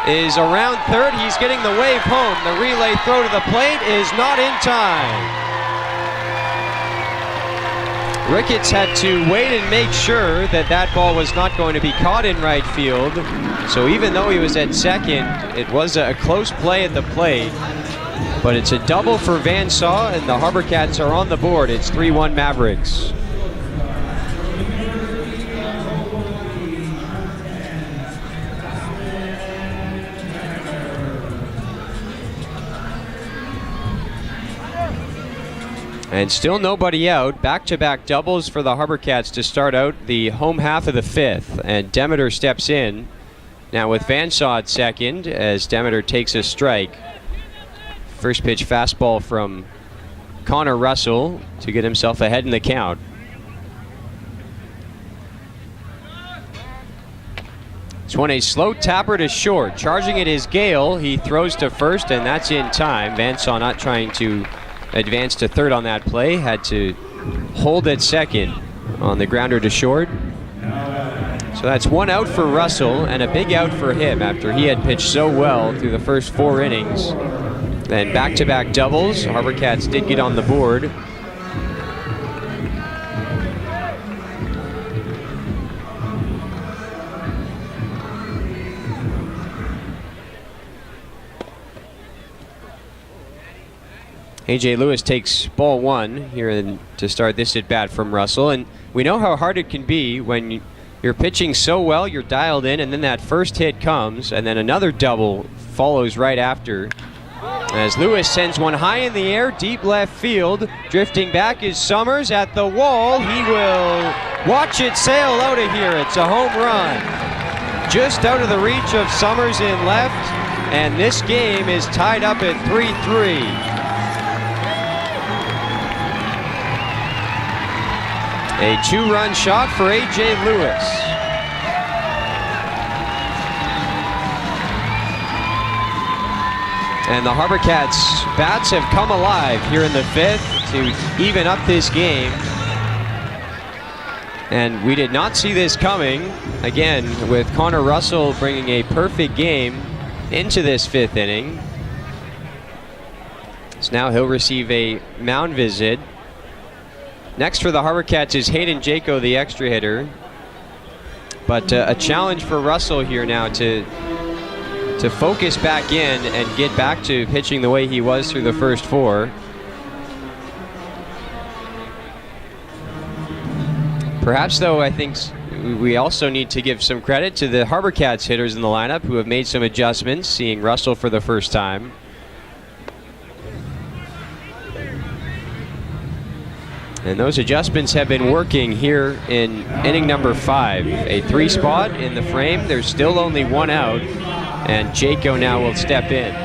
is around third. He's getting the wave home. The relay throw to the plate is not in time. Ricketts had to wait and make sure that that ball was not going to be caught in right field. So even though he was at second, it was a close play at the plate. But it's a double for Vansaw, and the HarbourCats are on the board. It's 3-1 Mavericks. And still nobody out. Back-to-back doubles for the HarbourCats to start out the home half of the 5th. And Demeter steps in. Now with Vansaw at second as Demeter takes a strike. First pitch fastball from Connor Russell to get himself ahead in the count. This one a slow tapper to short. Charging it is Gale. He throws to first, and that's in time. Vansaw not trying to advance to third on that play. Had to hold at second on the grounder to short. So that's 1 out for Russell and a big out for him after he had pitched so well through the first 4 innings. Then back-to-back doubles. HarbourCats did get on the board. A.J. Lewis takes ball 1 here to start this at-bat from Russell. And we know how hard it can be when you're pitching so well, you're dialed in, and then that first hit comes, and then another double follows right after. As Lewis sends one high in the air, deep left field. Drifting back is Summers at the wall. He will watch it sail out of here. It's a home run. Just out of the reach of Summers in left, and this game is tied up at 3-3. A 2-run shot for A.J. Lewis. And the HarbourCats bats have come alive here in the 5th to even up this game. And we did not see this coming. Again, with Connor Russell bringing a perfect game into this 5th inning. So now he'll receive a mound visit. Next for the HarbourCats is Hayden Jaco, the extra hitter. But a challenge for Russell here now to focus back in and get back to pitching the way he was through the first 4. Perhaps, though, I think we also need to give some credit to the HarbourCats hitters in the lineup who have made some adjustments, seeing Russell for the first time. And those adjustments have been working here in inning number 5. A 3 spot in the frame. There's still only 1 out, and Jaco now will step in.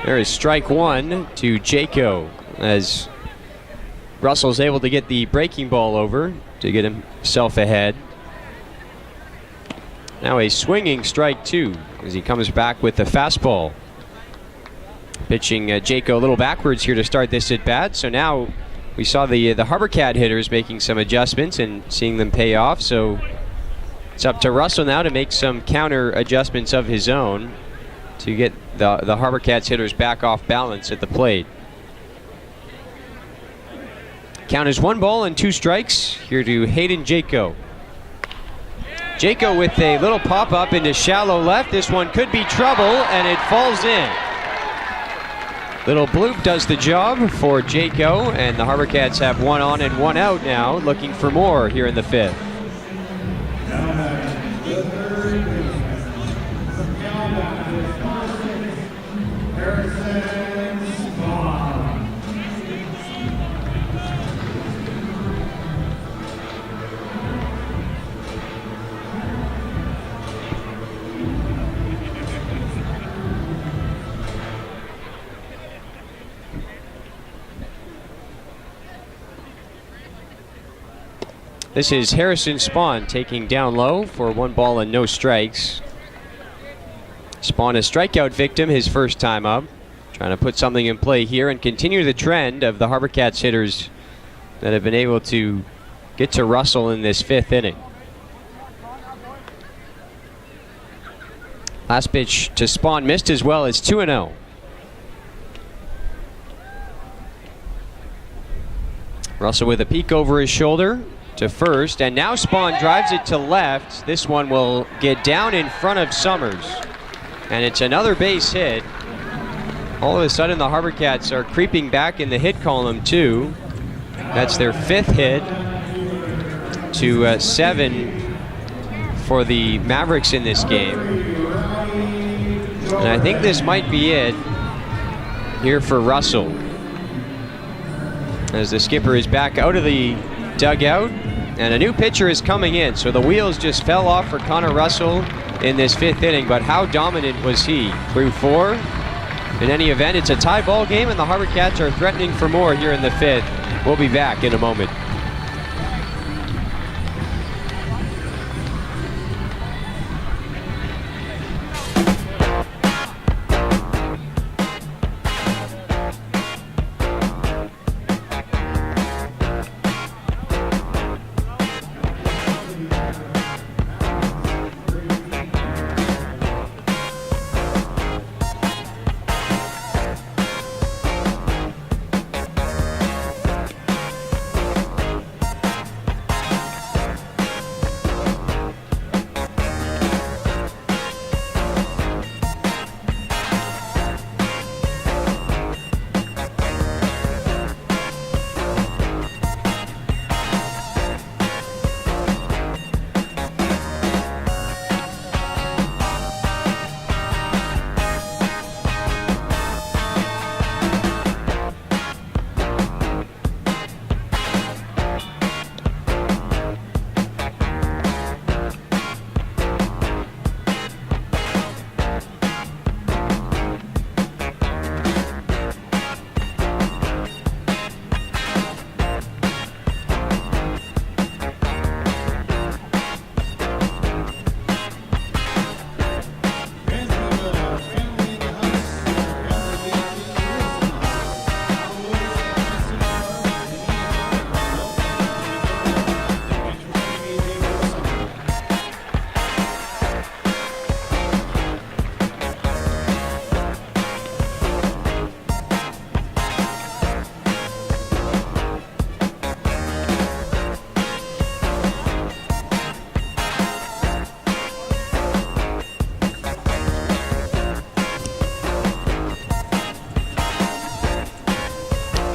There is strike 1 to Jaco as Russell's able to get the breaking ball over to get himself ahead. Now a swinging strike 2 as he comes back with the fastball. Pitching Jaco a little backwards here to start this at bat. So now we saw the HarbourCat hitters making some adjustments and seeing them pay off. So it's up to Russell now to make some counter adjustments of his own to get the HarbourCats hitters back off balance at the plate. Count is 1 ball and 2 strikes here to Hayden Jaco. Jaco with a little pop-up into shallow left. This one could be trouble, and it falls in. Little bloop does the job for Jaco, and the HarbourCats have 1 on and 1 out now, looking for more here in the 5th. This is Harrison Spahn taking down low for 1 ball and no strikes. Spahn a strikeout victim his first time up. Trying to put something in play here and continue the trend of the HarbourCats hitters that have been able to get to Russell in this 5th inning. Last pitch to Spahn missed as well. It's 2-0. Russell with a peek over his shoulder to first, and now Spahn drives it to left. This one will get down in front of Summers, and it's another base hit. All of a sudden the HarbourCats are creeping back in the hit column too. That's their 5th hit to 7 for the Mavericks in this game. And I think this might be it here for Russell, as the skipper is back out of the dugout and a new pitcher is coming in. So the wheels just fell off for Connor Russell in this 5th inning, but how dominant was he through 4? In any event, it's a tie ball game and the HarbourCats are threatening for more here in the 5th. We'll be back in a moment.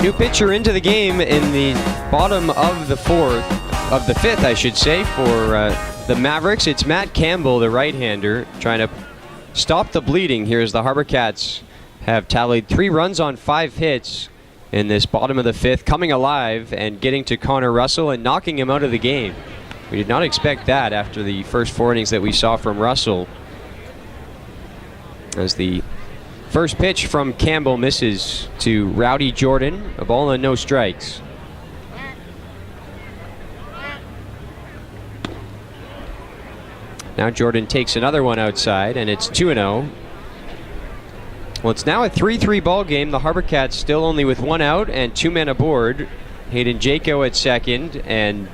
New pitcher into the game in the bottom of the fifth, I should say, for the Mavericks. It's Matt Campbell, the right-hander, trying to stop the bleeding here as the HarbourCats have tallied 3 runs on 5 hits in this bottom of the fifth, coming alive and getting to Connor Russell and knocking him out of the game. We did not expect that after the first 4 innings that we saw from Russell, as the first pitch from Campbell misses to Rowdy Jordan, a ball and no strikes. Now Jordan takes another one outside, and it's 2-0. Well, it's now a 3-3 ball game. The HarbourCats still only with 1 out and 2 men aboard. Hayden Jaco at second and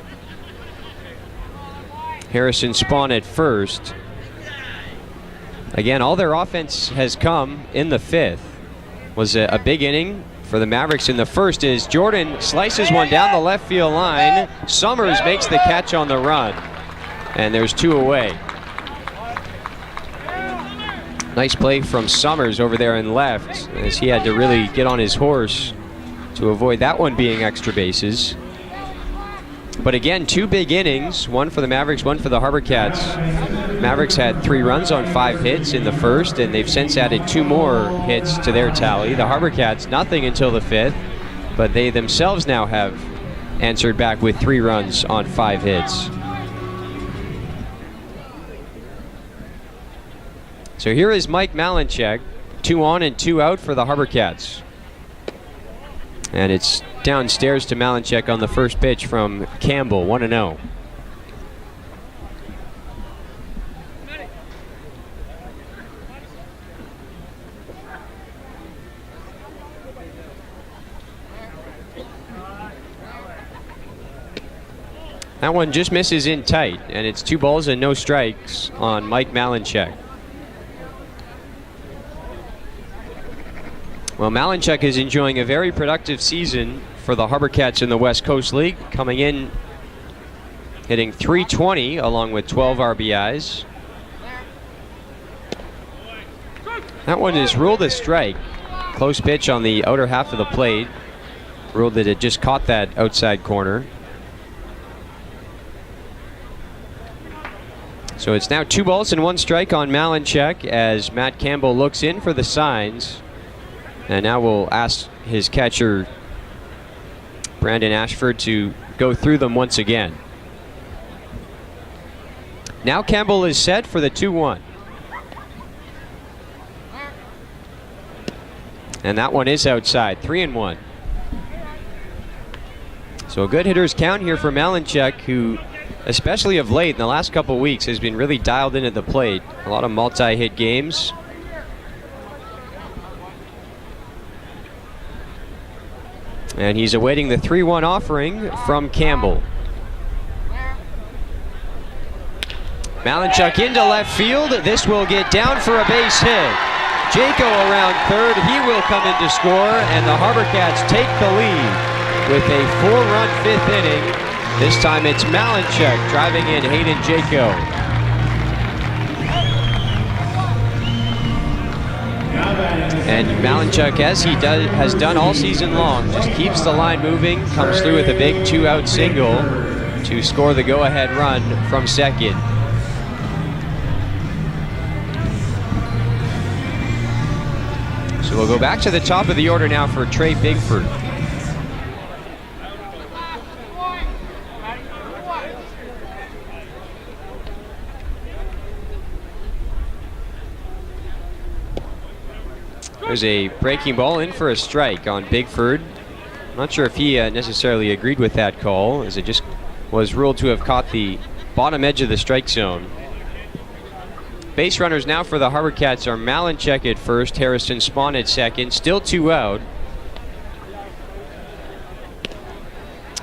Harrison Spawn at first. Again, all their offense has come in the fifth. Was a big inning for the Mavericks in the first as Jordan slices one down the left field line. Summers makes the catch on the run, and there's 2 away. Nice play from Summers over there in left, as he had to really get on his horse to avoid that one being extra bases. But again, 2 big innings, one for the Mavericks, one for the HarbourCats. Mavericks had 3 runs on 5 hits in the first, and they've since added 2 more hits to their tally. The HarbourCats, nothing until the 5th, but they themselves now have answered back with 3 runs on 5 hits. So here is Mike Malinchak, 2 on and 2 out for the HarbourCats. And it's downstairs to Malinchak on the first pitch from Campbell, 1-0. That one just misses in tight, and it's 2 balls and no strikes on Mike Malinchak. Well, Malinchak is enjoying a very productive season for the HarbourCats in the West Coast League, coming in hitting .320 along with 12 RBIs. That one is ruled a strike. Close pitch on the outer half of the plate. Ruled that it just caught that outside corner. So it's now 2 balls and 1 strike on Malinchak as Matt Campbell looks in for the signs. And now we'll ask his catcher, Brandon Ashford, to go through them once again. Now Campbell is set for the 2-1. And that one is outside, 3-1. So a good hitter's count here for Malinchak, who, especially of late in the last couple of weeks, has been really dialed in at the plate. A lot of multi-hit games. And he's awaiting the 3-1 offering from Campbell. Malinchak into left field. This will get down for a base hit. Jaco around third. He will come in to score, and the HarbourCats take the lead with a 4-run 5th inning. This time it's Malinchak driving in Hayden Jaco. And Malinchak, as he has done all season long, just keeps the line moving, comes through with a big 2-out single to score the go-ahead run from second. So we'll go back to the top of the order now for Trey Bigford. There's a breaking ball in for a strike on Bigford. I'm not sure if he necessarily agreed with that call, as it just was ruled to have caught the bottom edge of the strike zone. Base runners now for the HarbourCats are Malinchak at first, Harrison Spawn at second, still 2 out.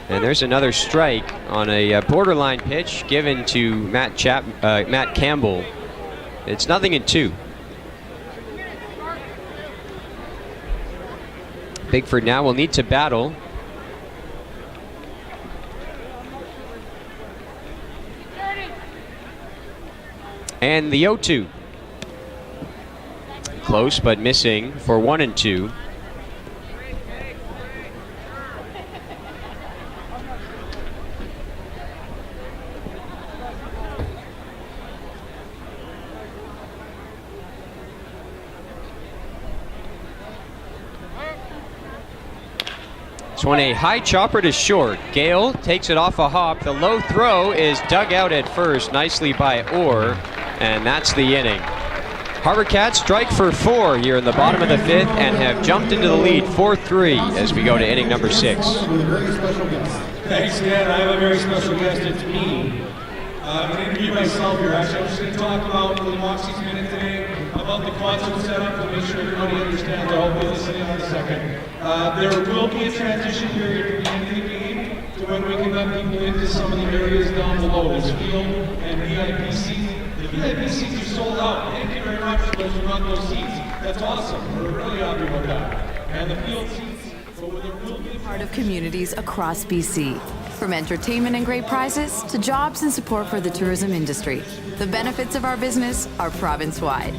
And there's another strike on a borderline pitch given to Matt Campbell. It's 0-2. Bigford now will need to battle. And the 0-2. Close but missing for 1-2. This one a high chopper to short. Gale takes it off a hop. The low throw is dug out at first nicely by Orr, and that's the inning. HarbourCats strike for 4 here in the bottom of the 5th and have jumped into the lead 4-3 as we go to inning number 6. Thanks, Dan. I have a very special guest. It's me. I'm going to interview myself here. Actually, I'm just going to talk about the Moxie's Minute today, about the concert setup to make sure everybody understands. I'll be listening in a second. There will be a transition period from the end of the game to when we can let people into some of the areas down below. There's field and VIP seats. The VIP seats are sold out. Thank you very much for those who run those seats. That's awesome. We're really happy about that. And the field seats, but there will be Part of communities across BC. From entertainment and great prizes to jobs and support for the tourism industry. The benefits of our business are province-wide.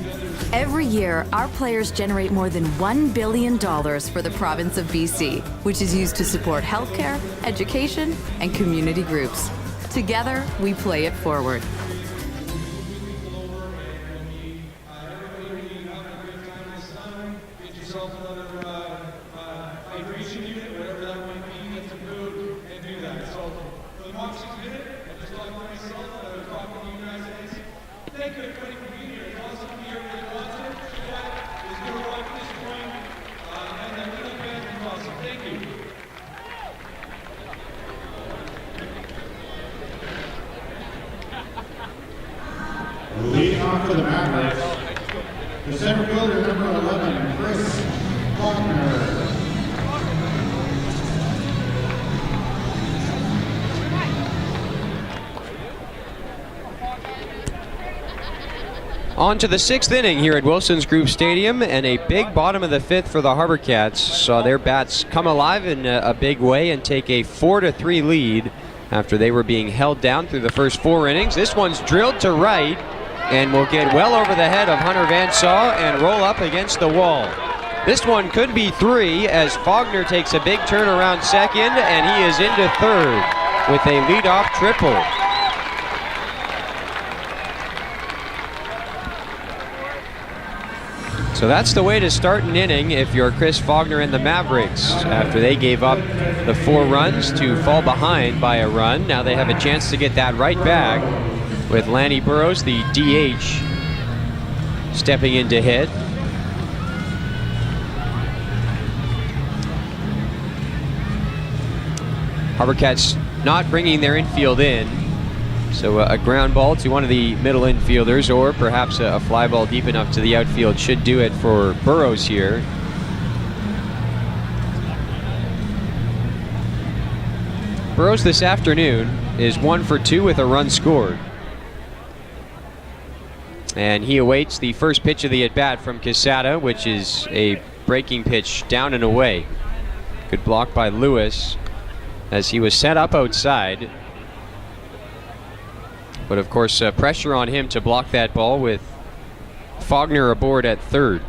Every year, our players generate more than $1 billion for the province of BC, which is used to support healthcare, education, and community groups. Together, we play it forward. Leading off for the Mavericks, the center fielder, number 11, Chris Faulkner. On to the 6th inning here at Wilson's Group Stadium, and a big bottom of the 5th for the HarbourCats. Saw their bats come alive in a big way and take a 4-3 lead after they were being held down through the first 4 innings. This one's drilled to right and will get well over the head of Hunter Van Saw and roll up against the wall. This one could be 3 as Faulkner takes a big turn around second, and he is into third with a leadoff triple. So that's the way to start an inning if you're Chris Faulkner and the Mavericks. After they gave up the 4 runs to fall behind by a run, now they have a chance to get that right back with Lanny Burrows, the DH, stepping in to hit. HarbourCats not bringing their infield in. So a ground ball to one of the middle infielders, or perhaps a fly ball deep enough to the outfield should do it for Burrows here. Burrows this afternoon is 1 for 2 with a run scored. And he awaits the first pitch of the at-bat from Quesada, which is a breaking pitch down and away. Good block by Lewis as he was set up outside. But of course, pressure on him to block that ball with Faulkner aboard at third.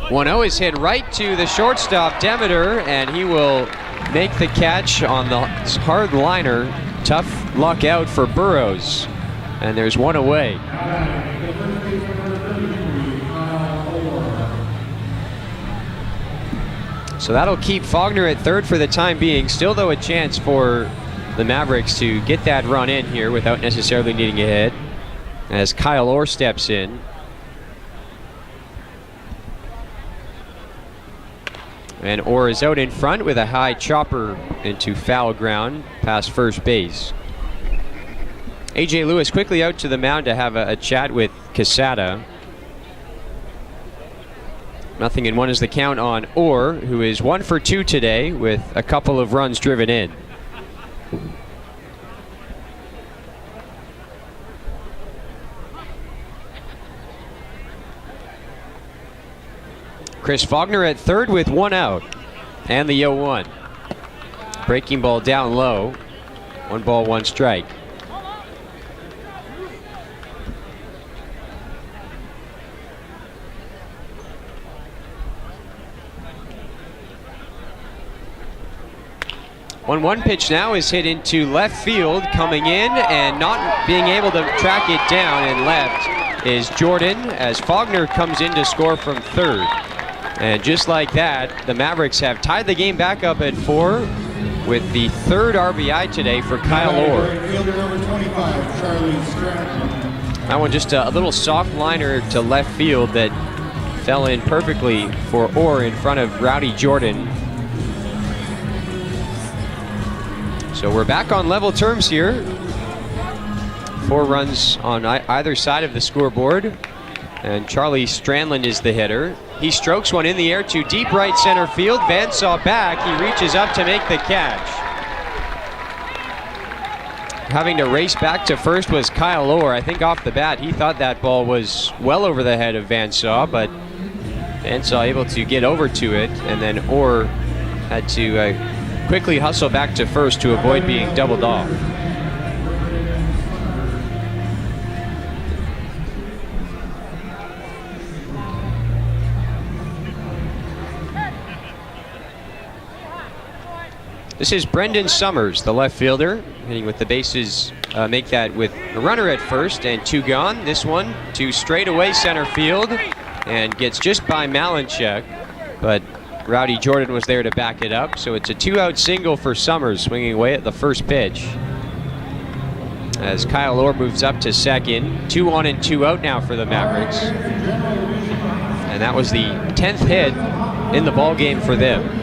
1-0 is hit right to the shortstop, Demeter, and he will make the catch on the hard liner. Tough luck out for Burrows. And there's one away. So that'll keep Faulkner at third for the time being. Still, though, a chance for the Mavericks to get that run in here without necessarily needing a hit, as Kyle Orr steps in. And Orr is out in front with a high chopper into foul ground past first base. A.J. Lewis quickly out to the mound to have a chat with Quesada. 0-1 is the count on Orr, who is 1 for 2 today with a couple of runs driven in. Chris Faulkner at third with 1 out. And the 0-1. Breaking ball down low. 1 ball, 1 strike. 1-1 pitch now is hit into left field, coming in and not being able to track it down, and left is Jordan as Faulkner comes in to score from third. And just like that, the Mavericks have tied the game back up at 4 with the third RBI today for Kyle Orr. Fielder number 25, Charlie Stratton. That one just a little soft liner to left field that fell in perfectly for Orr in front of Rowdy Jordan. So we're back on level terms here. 4 runs on either side of the scoreboard. And Charlie Strandland is the hitter. He strokes one in the air to deep right center field. Vansaw back. He reaches up to make the catch. Having to race back to first was Kyle Orr. I think off the bat he thought that ball was well over the head of Vansaw, but Vansaw able to get over to it, and then Orr had to quickly hustle back to first to avoid being doubled off. This is Brendan Summers, the left fielder, hitting with the bases, make that with a runner at first and 2 gone. This one to straightaway center field and gets just by Malinchuk, but Rowdy Jordan was there to back it up, so it's a 2-out single for Summers, swinging away at the first pitch. As Kyle Orr moves up to second, 2 on and 2 out now for the Mavericks. And that was the 10th hit in the ball game for them.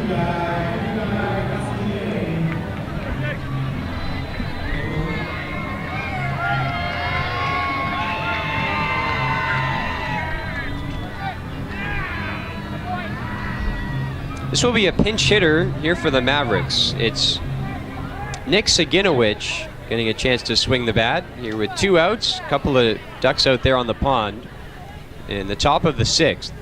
This will be a pinch hitter here for the Mavericks. It's Nick Saginowicz getting a chance to swing the bat here with 2 outs. A couple of ducks out there on the pond in the top of the 6th.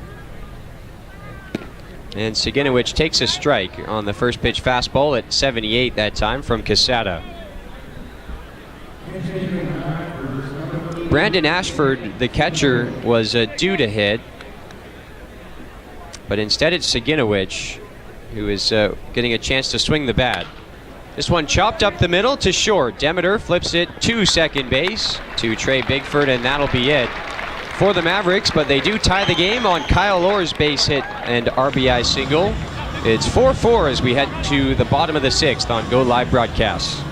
And Saginowicz takes a strike on the first pitch fastball at 78 that time from Casada. Brandon Ashford, the catcher, was due to hit, but instead it's Saginowicz who is getting a chance to swing the bat. This one chopped up the middle to short. Demeter flips it to second base to Trey Bigford, and that'll be it for the Mavericks, but they do tie the game on Kyle Orr's base hit and RBI single. It's 4-4 as we head to the bottom of the 6th on Go Live Broadcasts.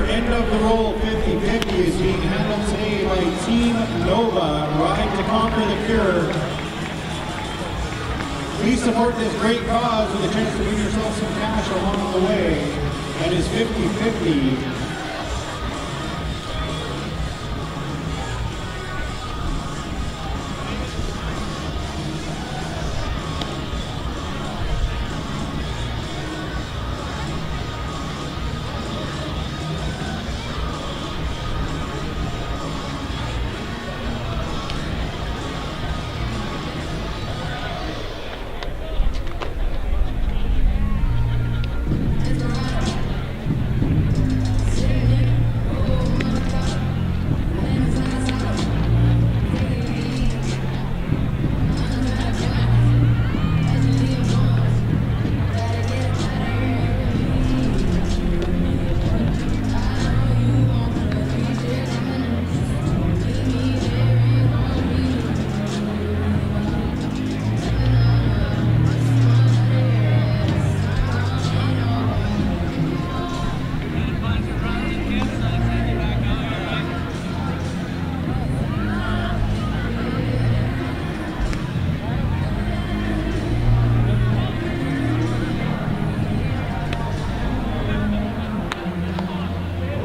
End of the roll 50-50 is being handled today by Team Nova. Ride to conquer the cure. Please support this great cause with a chance to win yourself some cash along the way. That is 50-50.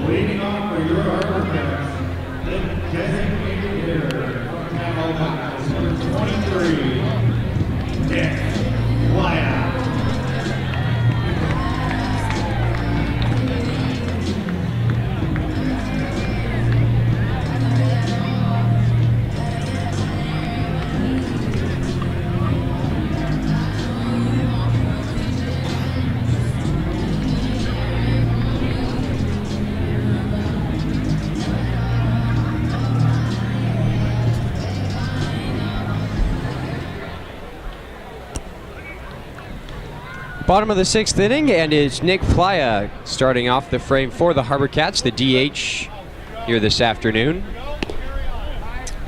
Leading off for your HarbourCats, the designated hitter, HarbourCats, number 23, Nick Playa. Bottom of the 6th inning, and it's Nick Playa starting off the frame for the HarbourCats, the DH here this afternoon.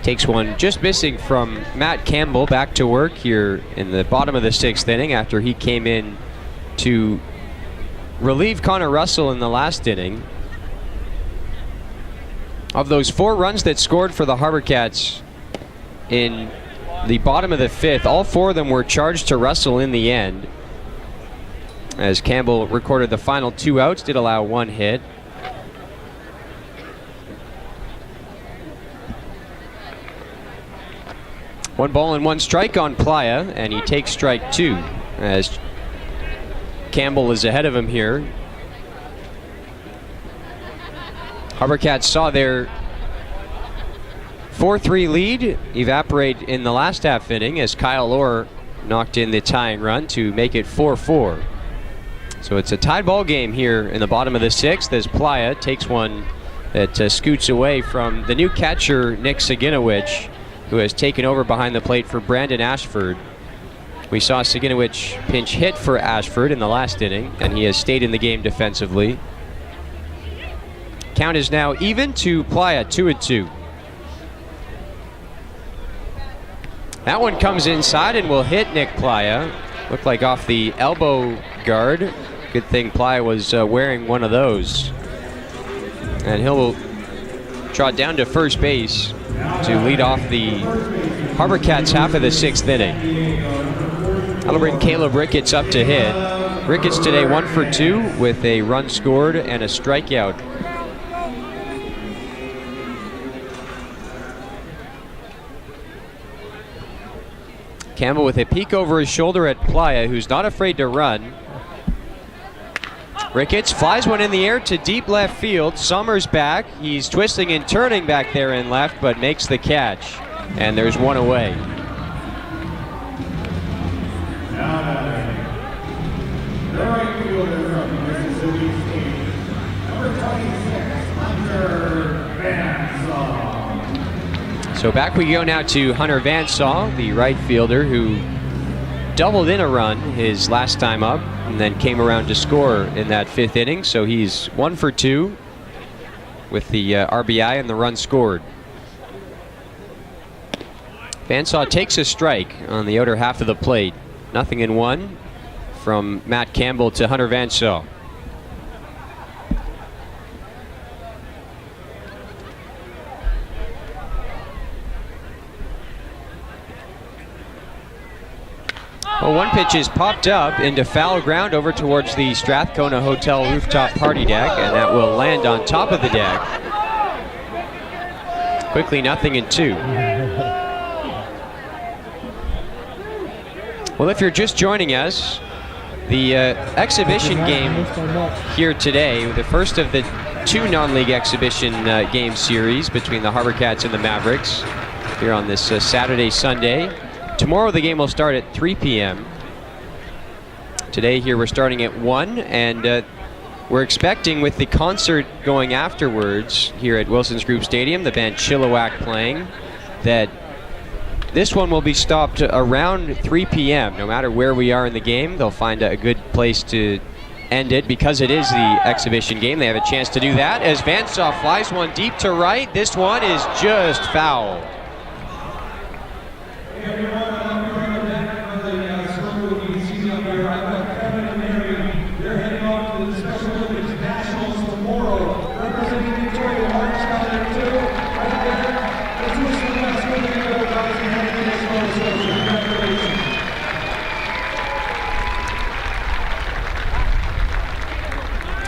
Takes one just missing from Matt Campbell, back to work here in the bottom of the 6th inning after he came in to relieve Connor Russell in the last inning. Of those 4 runs that scored for the HarbourCats in the bottom of the 5th, all 4 of them were charged to Russell in the end, as Campbell recorded the final 2 outs, did allow 1 hit. One ball and 1 strike on Playa, and he takes strike 2 as Campbell is ahead of him here. HarbourCats saw their 4-3 lead evaporate in the last half inning as Kyle Orr knocked in the tying run to make it 4-4. So it's a tied ball game here in the bottom of the 6th as Playa takes one that scoots away from the new catcher, Nick Saginowicz, who has taken over behind the plate for Brandon Ashford. We saw Saginowicz pinch hit for Ashford in the last inning, and he has stayed in the game defensively. Count is now even to Playa, 2-2. That one comes inside and will hit Nick Playa. Looked like off the elbow guard. Good thing Playa was wearing one of those. And he'll trot down to first base to lead off the HarbourCats half of the 6th inning. That'll bring Caleb Ricketts up to hit. Ricketts today 1 for 2 with a run scored and a strikeout. Campbell with a peek over his shoulder at Playa, who's not afraid to run. Ricketts flies one in the air to deep left field. Summers back. He's twisting and turning back there in left, but makes the catch. And there's one away. The right fielder from Mississippi State, number 26, Hunter Van Saw. So back we go now to Hunter Van Saw, the right fielder who doubled in a run his last time up and then came around to score in that 5th inning. So he's 1 for 2 with the RBI and the run scored. Van Saw takes a strike on the outer half of the plate. 0-1 from Matt Campbell to Hunter Van Saw. Well, one pitch is popped up into foul ground over towards the Strathcona Hotel rooftop party deck, and that will land on top of the deck. Quickly 0-2. Well, if you're just joining us, the exhibition game here today, the first of the 2 non-league exhibition game series between the HarbourCats and the Mavericks here on this Saturday, Sunday. Tomorrow the game will start at 3 p.m. Today here we're starting at 1, and we're expecting, with the concert going afterwards here at Wilson's Group Stadium, the band Chilliwack playing, that this one will be stopped around 3 p.m. No matter where we are in the game, they'll find a good place to end it because it is the exhibition game. They have a chance to do that as Van Saw flies one deep to right. This one is just foul.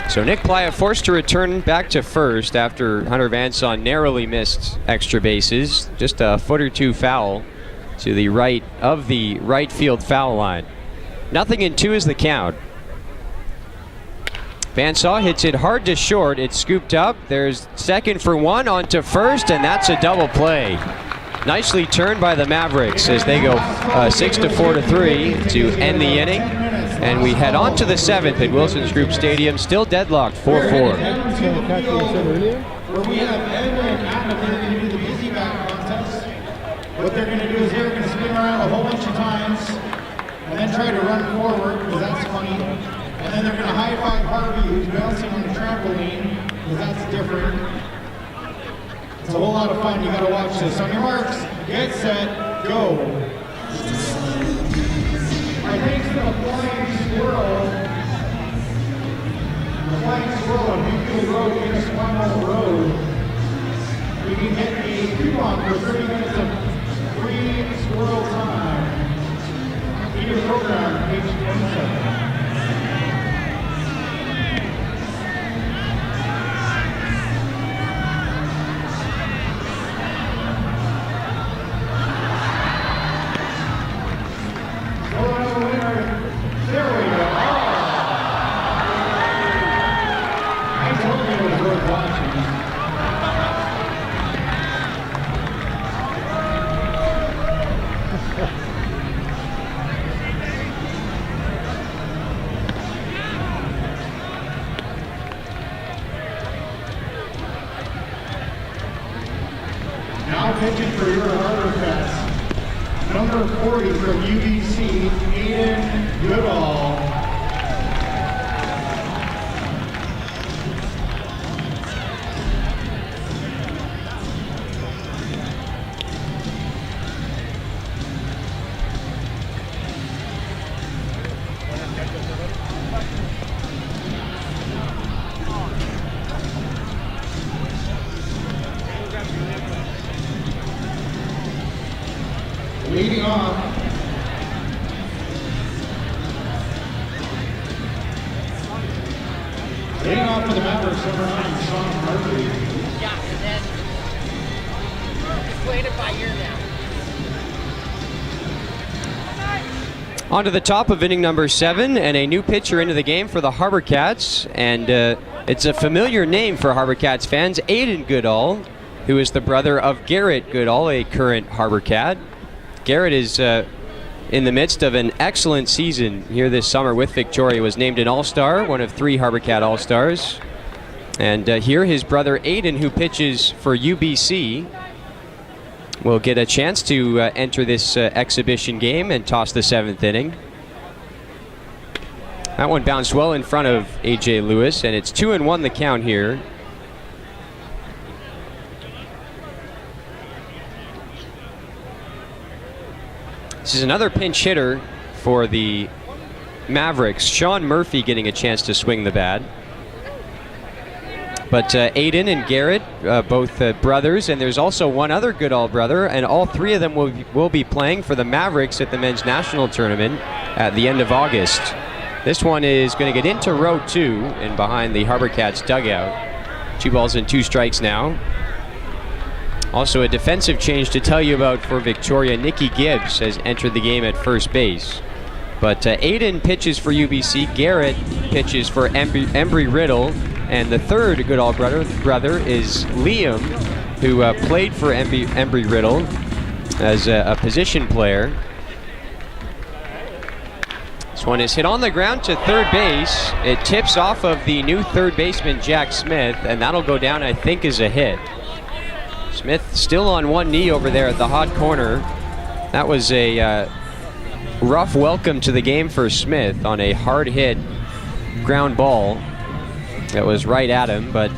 So Nick Playa forced to return back to first after Hunter Vanson narrowly missed extra bases. Just a foot or two foul to the right of the right field foul line. 0-2 is the count. Vanson hits it hard to short. It's scooped up. There's second for one onto first, and that's a double play. Nicely turned by the Mavericks as they go 6-4-3 to end the inning. And we head on to the 7th at Wilson's Group Stadium, still deadlocked 4-4. Where we have Edwin and Adam, they're going to do the busy back contest. What they're going to do is they're going to spin around a whole bunch of times and then try to run forward, because that's funny. And then they're going to high-five Harvey, who's bouncing on the trampoline, because that's different. It's a whole lot of fun. You got to watch this. On your marks, get set, go. Our thanks to the Flying Squirrel. The Flying Squirrel on Newfield Road, near Swan Road. You can get a coupon for 30 minutes of free squirrel time. In your program, page 27. Pitching for your HarbourCats, number 40 from UBC, Aiden Goodall. Leading off, for the Mavericks, number 9, Sean Murphy. Yeah, and then just playing it by ear now. On to the top of inning number 7, and a new pitcher into the game for the HarbourCats, and it's a familiar name for HarbourCats fans, Aiden Goodall, who is the brother of Garrett Goodall, a current HarbourCat. Garrett is in the midst of an excellent season here this summer with Victoria. Was named an All-Star, one of 3 HarbourCat All-Stars. And here his brother Aiden, who pitches for UBC, will get a chance to enter this exhibition game and toss the 7th inning. That one bounced well in front of A.J. Lewis, and it's 2-1 the count here. This is another pinch hitter for the Mavericks. Sean Murphy getting a chance to swing the bat. But Aiden and Garrett, both brothers, and there's also one other Goodall brother, and all 3 of them will be playing for the Mavericks at the men's national tournament at the end of August. This one is going to get into row 2 and behind the HarbourCats dugout. 2 balls and 2 strikes now. Also a defensive change to tell you about for Victoria. Nikki Gibbs has entered the game at first base. But Aiden pitches for UBC, Garrett pitches for Embry Riddle, and the third Goodall brother is Liam, who played for Embry Riddle as a position player. This one is hit on the ground to third base. It tips off of the new third baseman, Jack Smith, and that'll go down, I think, as a hit. Smith still on one knee over there at the hot corner. That was a rough welcome to the game for Smith on a hard hit ground ball that was right at him, but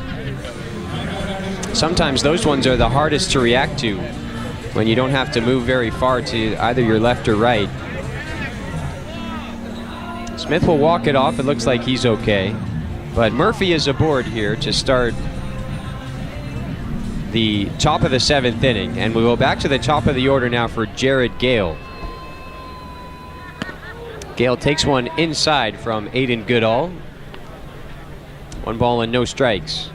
sometimes those ones are the hardest to react to when you don't have to move very far to either your left or right. Smith will walk it off. It looks like he's okay, but Murphy is aboard here to start the top of the 7th inning, and we go back to the top of the order now for Jared Gale. Gale takes one inside from Aiden Goodall. 1 ball and no strikes.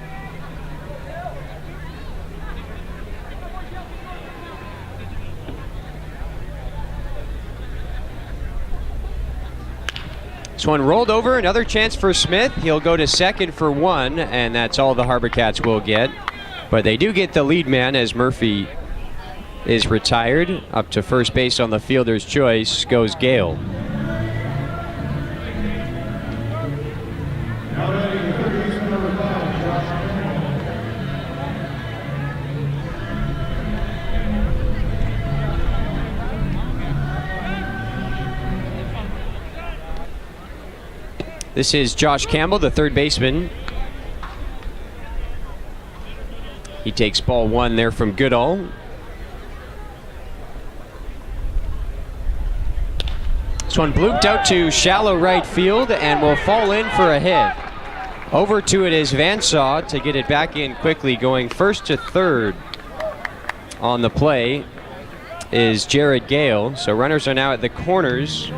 This one rolled over, another chance for Smith. He'll go to second for 1, and that's all the HarbourCats will get. But they do get the lead man as Murphy is retired. Up to first base on the fielder's choice goes Gale. This is Josh Campbell, the third baseman. He takes ball 1 there from Goodall. This one blooped out to shallow right field and will fall in for a hit. Over to it is Vansaw to get it back in quickly. Going first to third on the play is Jared Gale. So runners are now at the corners.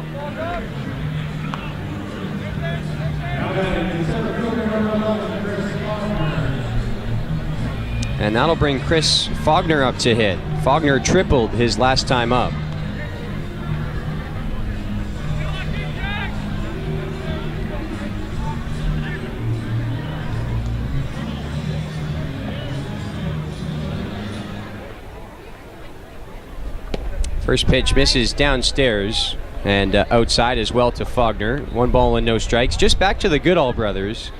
And that'll bring Chris Faulkner up to hit. Faulkner tripled his last time up. First pitch misses downstairs and outside as well to Faulkner. 1 ball and no strikes. Just back to the Goodall brothers.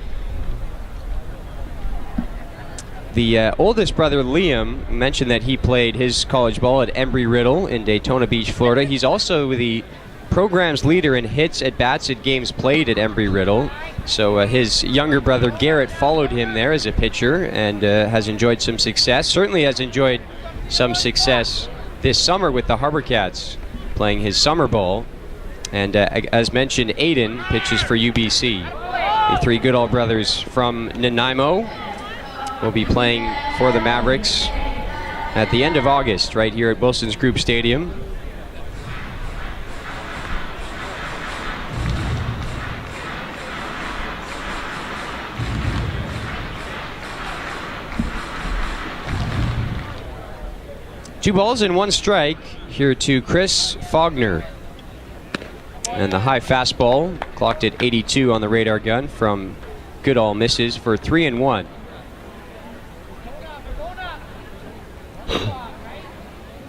The oldest brother, Liam, mentioned that he played his college ball at Embry-Riddle in Daytona Beach, Florida. He's also the program's leader in hits, at-bats, at games played at Embry-Riddle. So his younger brother, Garrett, followed him there as a pitcher and has enjoyed some success. Certainly has enjoyed some success this summer with the HarbourCats, playing his summer ball. And as mentioned, Aiden pitches for UBC. The 3 Goodall brothers from Nanaimo will be playing for the Mavericks at the end of August right here at Wilson's Group Stadium. Two balls and 1 strike here to Chris Faulkner. And the high fastball clocked at 82 on the radar gun from Goodall misses for 3-1.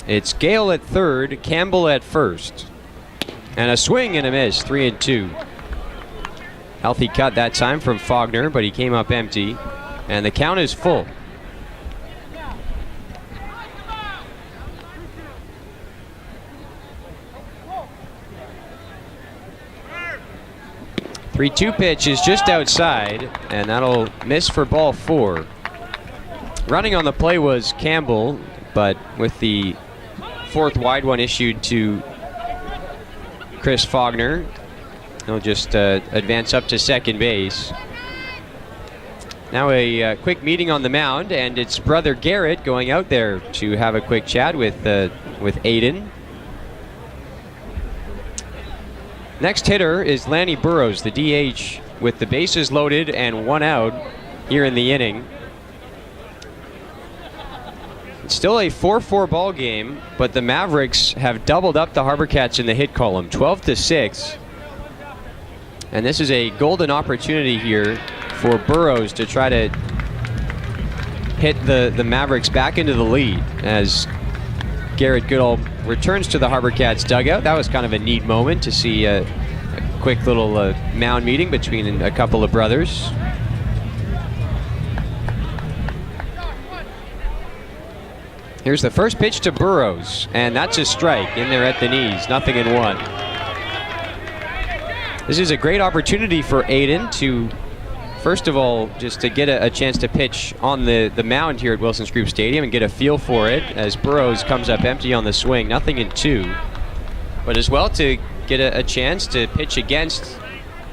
It's Gale at third, Campbell at first. And a swing and a miss, 3-2. Healthy cut that time from Faulkner, but he came up empty. And the count is full. The 3-2 pitch is just outside, and that'll miss for ball 4. Running on the play was Campbell, but with the 4th wide one issued to Chris Faulkner, he'll just advance up to second base. Now a quick meeting on the mound, and it's brother Garrett going out there to have a quick chat with Aiden. Next hitter is Lanny Burrows, the DH, with the bases loaded and 1 out here in the inning. It's still a 4-4 ball game, but the Mavericks have doubled up the HarbourCats in the hit column, 12-6. And this is a golden opportunity here for Burrows to try to hit the Mavericks back into the lead as Garrett Goodall returns to the HarbourCats dugout. That was kind of a neat moment to see a quick little mound meeting between a couple of brothers. Here's the first pitch to Burrows, and that's a strike in there at the knees, 0-1. This is a great opportunity for Aiden to, first of all, just to get a chance to pitch on the mound here at Wilson's Group Stadium and get a feel for it as Burrows comes up empty on the swing, 0-2. But as well to get a chance to pitch against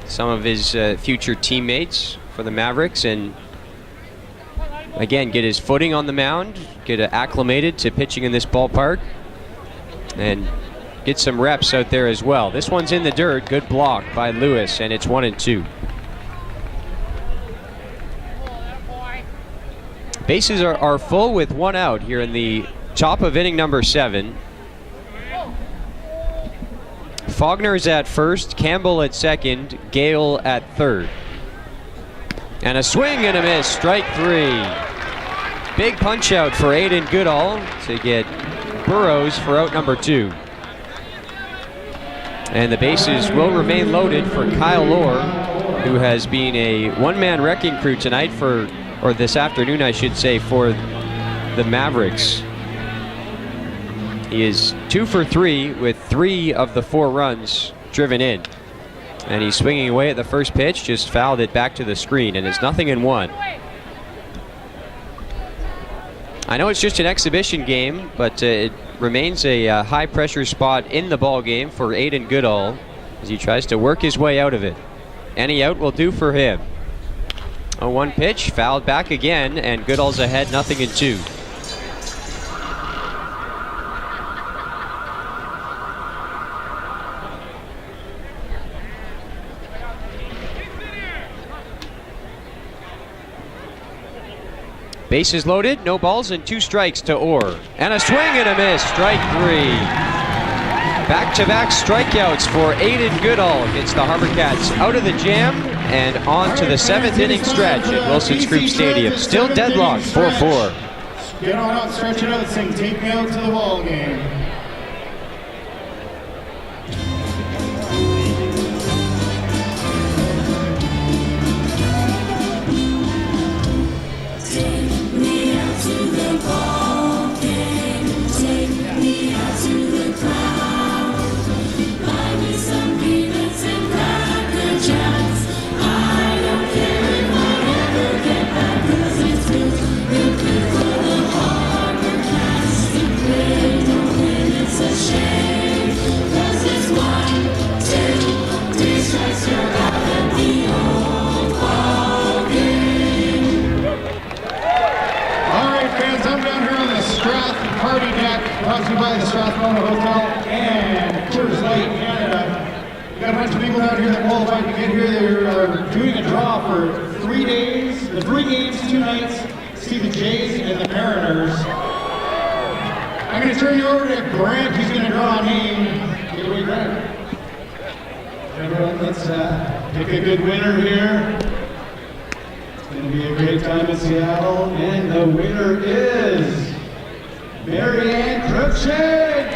some of his future teammates for the Mavericks and again get his footing on the mound, get acclimated to pitching in this ballpark, and get some reps out there as well. This one's in the dirt, good block by Lewis, and it's 1-2. Bases are full with one out here in the top of inning number 7. Faulkner's at first, Campbell at second, Gale at third. And a swing and a miss, strike 3. Big punch out for Aiden Goodall to get Burrows for out number 2. And the bases will remain loaded for Kyle Lohr, who has been a one-man wrecking crew tonight or this afternoon, I should say, for the Mavericks. He is 2 for 3 with 3 of the 4 runs driven in. And he's swinging away at the first pitch, just fouled it back to the screen, and it's 0-1. I know it's just an exhibition game, but it remains a high-pressure spot in the ball game for Aiden Goodall as he tries to work his way out of it. Any out will do for him. A 1 pitch, fouled back again, and Goodall's ahead 0-2. Bases loaded, no balls, and 2 strikes to Orr. And a swing and a miss, strike 3. Back-to-back strikeouts for Aiden Goodall. Gets the HarbourCats out of the jam and on to the 7th inning stretch at Wilson's Group Stadium. Still deadlocked, 4-4. Get on out, stretch it out, sing "Take Me Out to the Ball Game." Party deck, brought to you by the Strathmona Hotel and Coors Light Canada. We got a bunch of people out here that qualified to get here. They're doing a draw for 3 days, the 3 games, 2 nights, see the Jays and the Mariners. I'm going to turn you over to Grant, who's going to draw a name. Take it away, Grant. Everyone, let's pick a good winner here. It's going to be a great time in Seattle, and the winner is Marianne Cruikshank!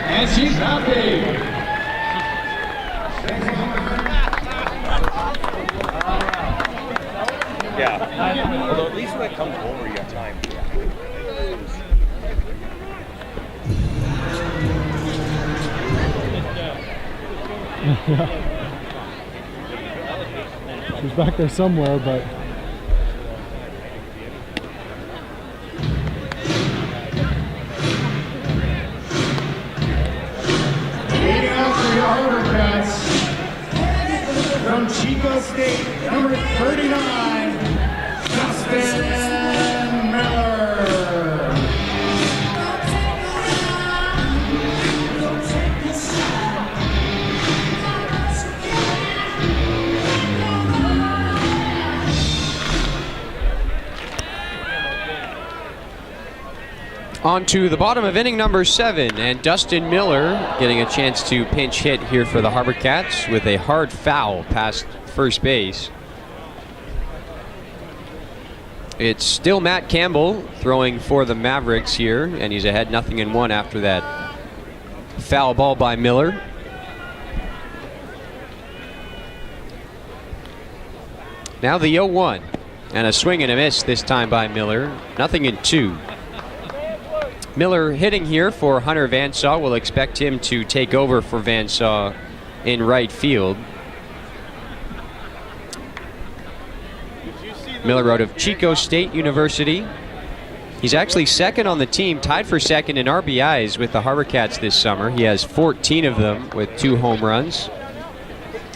And she's happy! Yeah, although at least when it comes over, you got time. She's back there somewhere, but HarbourCats from Chico State, number 39, Justin Miller. On to the bottom of inning number 7, and Dustin Miller getting a chance to pinch hit here for the HarbourCats with a hard foul past first base. It's still Matt Campbell throwing for the Mavericks here, and he's ahead 0-1 after that foul ball by Miller. Now the 0-1, and a swing and a miss this time by Miller, 0-2. Miller hitting here for Hunter Vansaw. We'll expect him to take over for Vansaw in right field. Miller out of Chico State University. He's actually second on the team, tied for second in RBIs with the HarbourCats this summer. He has 14 of them with 2 home runs.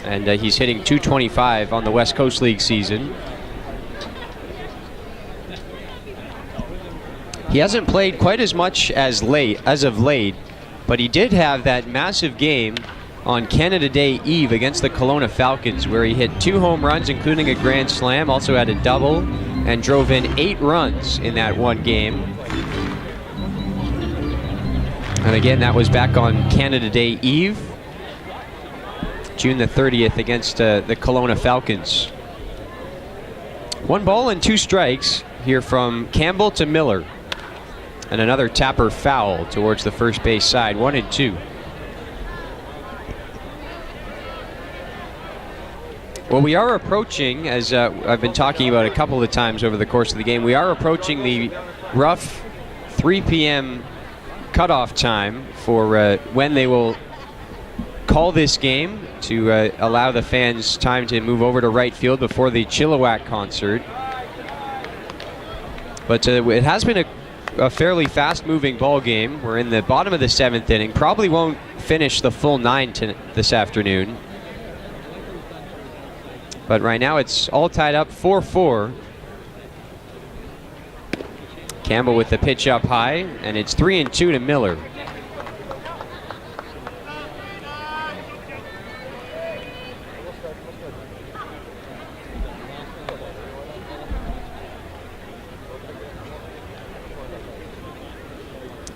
And he's hitting .225 on the West Coast League season. He hasn't played quite as much as of late, but he did have that massive game on Canada Day Eve against the Kelowna Falcons, where he hit 2 home runs, including a grand slam, also had a double, and drove in 8 runs in that one game. And again, that was back on Canada Day Eve, June the 30th, against the Kelowna Falcons. 1 ball and 2 strikes here from Campbell to Miller. And another tapper foul towards the first base side, 1-2. Well, we are approaching, as I've been talking about a couple of times over the course of the game, we are approaching the rough 3 p.m. cutoff time for when they will call this game to allow the fans time to move over to right field before the Chilliwack concert. But it has been a fairly fast-moving ball game. We're in the bottom of the 7th inning. Probably won't finish the full 9 this afternoon. But right now it's all tied up 4-4. Campbell with the pitch up high, and it's 3-2 to Miller.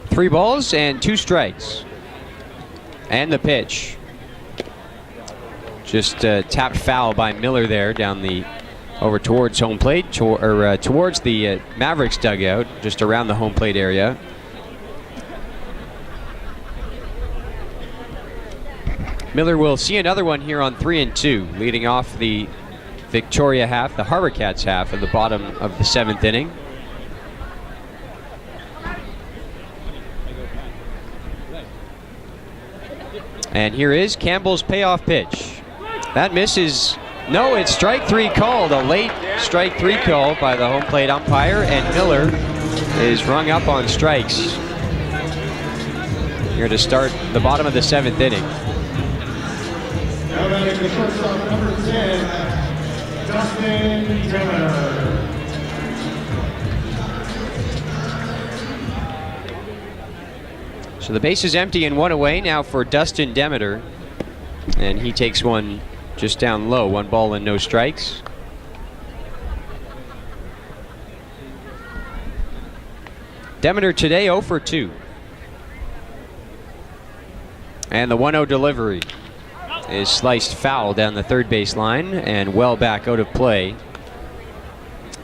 Three balls and 2 strikes. And the pitch. Just tapped foul by Miller there down the over towards home plate, towards the Mavericks dugout, just around the home plate area. Miller will see another one here on 3-2, leading off the Victoria half, the HarbourCats half of the bottom of the 7th inning. And here is Campbell's payoff pitch. That misses. No, it's strike 3 called. A late strike 3 call by the home plate umpire, and Miller is rung up on strikes here to start the bottom of the 7th inning. Now batting the shortstop, number 10, Dustin Demeter. So the base is empty and 1 away now for Dustin Demeter, and he takes one just down low. 1 ball and no strikes. Demeter today 0 for 2. And the 1-0 delivery is sliced foul down the third base line and well back out of play.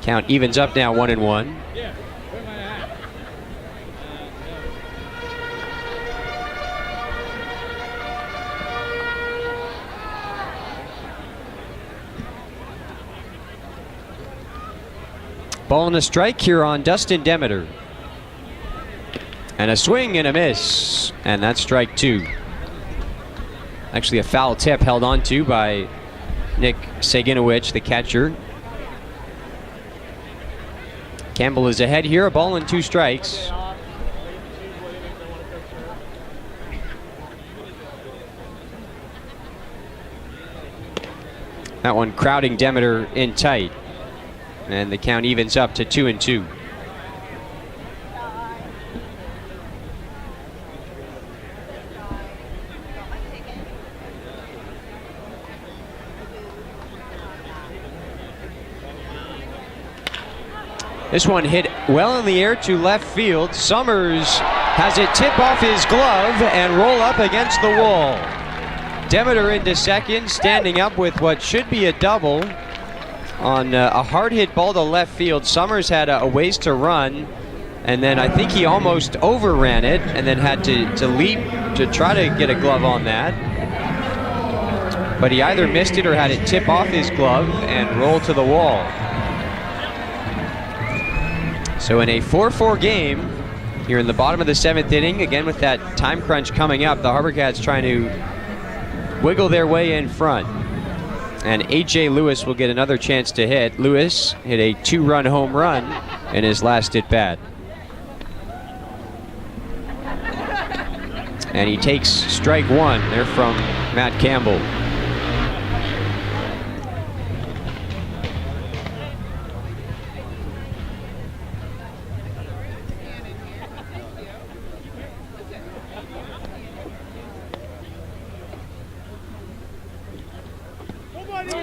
Count evens up now 1-1. Ball and a strike here on Dustin Demeter. And a swing and a miss. And that's strike 2. Actually a foul tip held on to by Nick Saginowicz, the catcher. Campbell is ahead here, a ball and 2 strikes. That one crowding Demeter in tight. And the count evens up to 2-2. This one hit well in the air to left field. Summers has it tip off his glove and roll up against the wall. Demeter into second, standing up with what should be a double on a hard hit ball to left field. Summers had a ways to run, and then I think he almost overran it and then had to leap to try to get a glove on that. But he either missed it or had it tip off his glove and roll to the wall. So in a 4-4 game here in the bottom of the 7th inning, again with that time crunch coming up, the HarbourCats trying to wiggle their way in front. And A.J. Lewis will get another chance to hit. Lewis hit a 2-run home run in his last at bat. And he takes strike 1 there from Matt Campbell.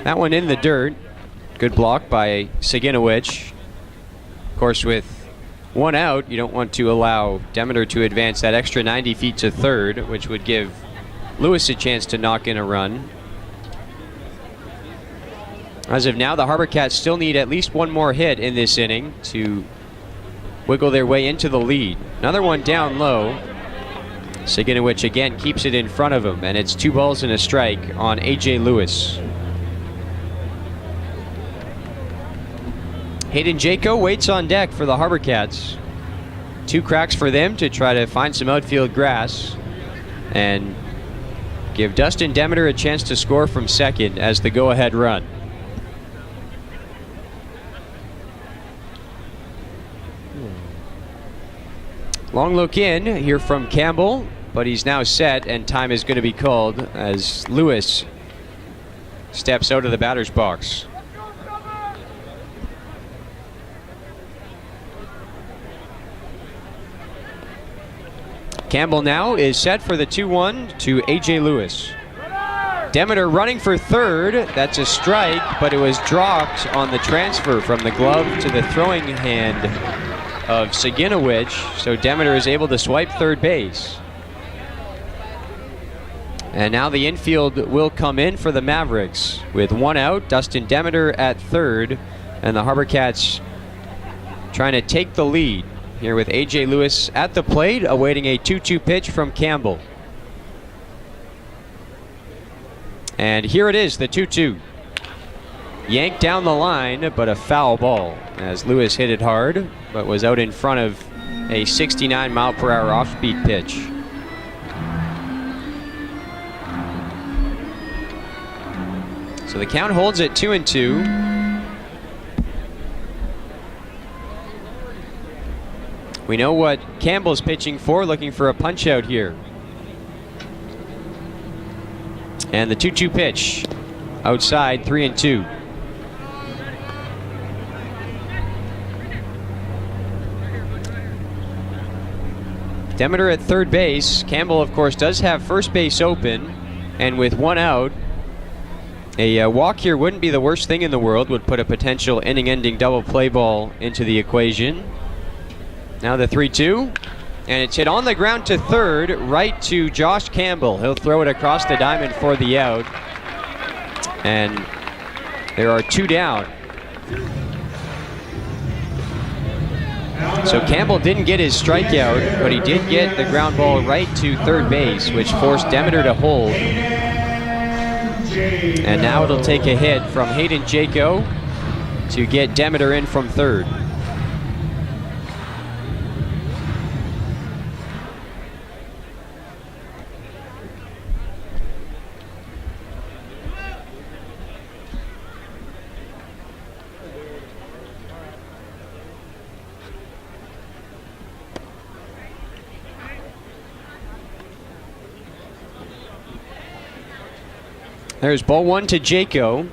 That one in the dirt. Good block by Saginowicz. Of course, with one out, you don't want to allow Demeter to advance that extra 90 feet to third, which would give Lewis a chance to knock in a run. As of now, the HarbourCats still need at least one more hit in this inning to wiggle their way into the lead. Another one down low. Saginowicz again keeps it in front of him, and it's 2 balls and a strike on A.J. Lewis. Hayden Jaco waits on deck for the HarbourCats. 2 cracks for them to try to find some outfield grass and give Dustin Demeter a chance to score from second as the go-ahead run. Long look in here from Campbell, but he's now set and time is going to be called as Lewis steps out of the batter's box. Campbell now is set for the 2-1 to A.J. Lewis. Demeter running for third. That's a strike, but it was dropped on the transfer from the glove to the throwing hand of Saginowicz, so Demeter is able to swipe third base. And now the infield will come in for the Mavericks. With 1 out, Dustin Demeter at third, and the HarbourCats trying to take the lead here with A.J. Lewis at the plate, awaiting a 2-2 pitch from Campbell. And here it is, the 2-2. Yanked down the line, but a foul ball as Lewis hit it hard, but was out in front of a 69-mile-per-hour off-speed pitch. So the count holds at 2-2. We know what Campbell's pitching for, looking for a punch out here. And the 2-2 pitch outside, 3-2. Demeter at third base. Campbell, of course, does have first base open, and with 1 out, a walk here wouldn't be the worst thing in the world. Would put a potential inning-ending double play ball into the equation. Now the 3-2, and it's hit on the ground to third, right to Josh Campbell. He'll throw it across the diamond for the out, and there are 2 down. So Campbell didn't get his strikeout, but he did get the ground ball right to third base, which forced Demeter to hold. And now it'll take a hit from Hayden Jaco to get Demeter in from third. There's ball 1 to Jaco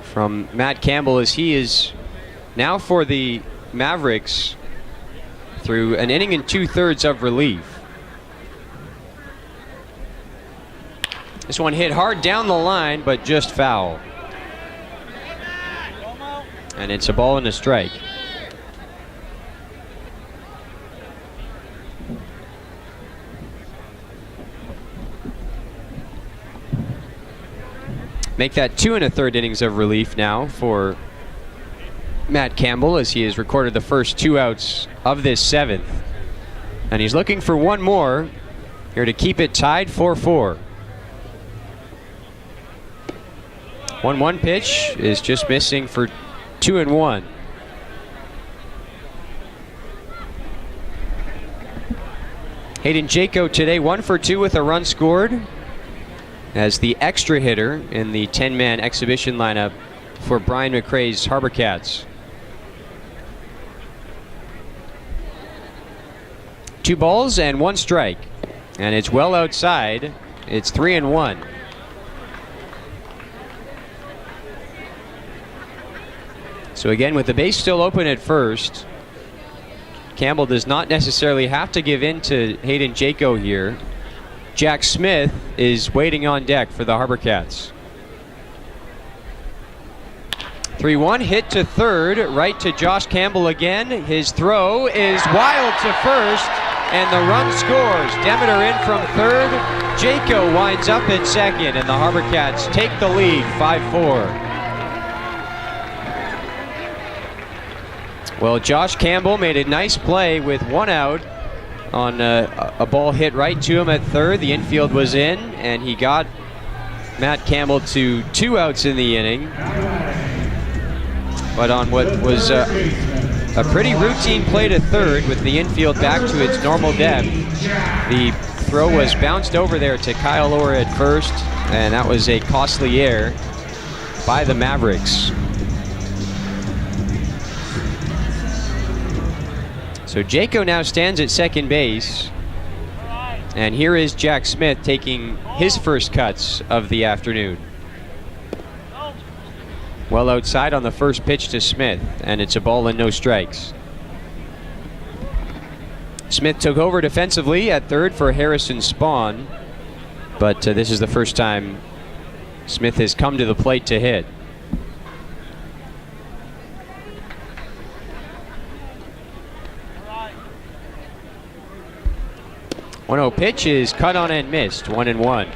from Matt Campbell, as he is now for the Mavericks through an inning and 2/3 of relief. This one hit hard down the line, but just foul. And it's a ball and a strike. Make that 2 1/3 innings of relief now for Matt Campbell, as he has recorded the first 2 outs of this 7th. And he's looking for one more here to keep it tied 4-4. 1-1 pitch is just missing for 2-1. Hayden Jaco today 1 for 2 with a run scored, as the extra hitter in the 10-man exhibition lineup for Brian McRae's HarbourCats. 2 balls and 1 strike, and it's well outside. It's 3-1. So again, with the base still open at first, Campbell does not necessarily have to give in to Hayden Jaco here. Jack Smith is waiting on deck for the HarbourCats. 3-1 hit to third, right to Josh Campbell again. His throw is wild to first, and the run scores. Demeter in from third. Jaco winds up in second, and the HarbourCats take the lead, 5-4. Well, Josh Campbell made a nice play with one out on a ball hit right to him at third. The infield was in, and he got Matt Campbell to 2 outs in the inning. But on what was a pretty routine play to third with the infield back to its normal depth, the throw was bounced over there to Kyle Orr at first, and that was a costly error by the Mavericks. So Jaco now stands at second base, and here is Jack Smith taking his first cuts of the afternoon. Well outside on the first pitch to Smith, and it's a ball and no strikes. Smith took over defensively at third for Harrison Spawn, but this is the first time Smith has come to the plate to hit. One 1-0 pitch is cut on and missed, 1-1.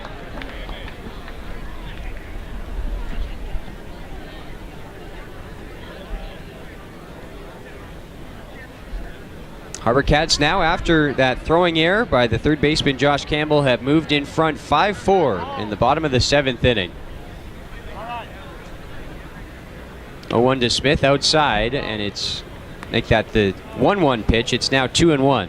HarbourCats now, after that throwing error by the third baseman Josh Campbell, have moved in front 5-4 in the bottom of the 7th inning. 0-1 to Smith outside, and it's make that the 1-1 pitch. It's now 2-1.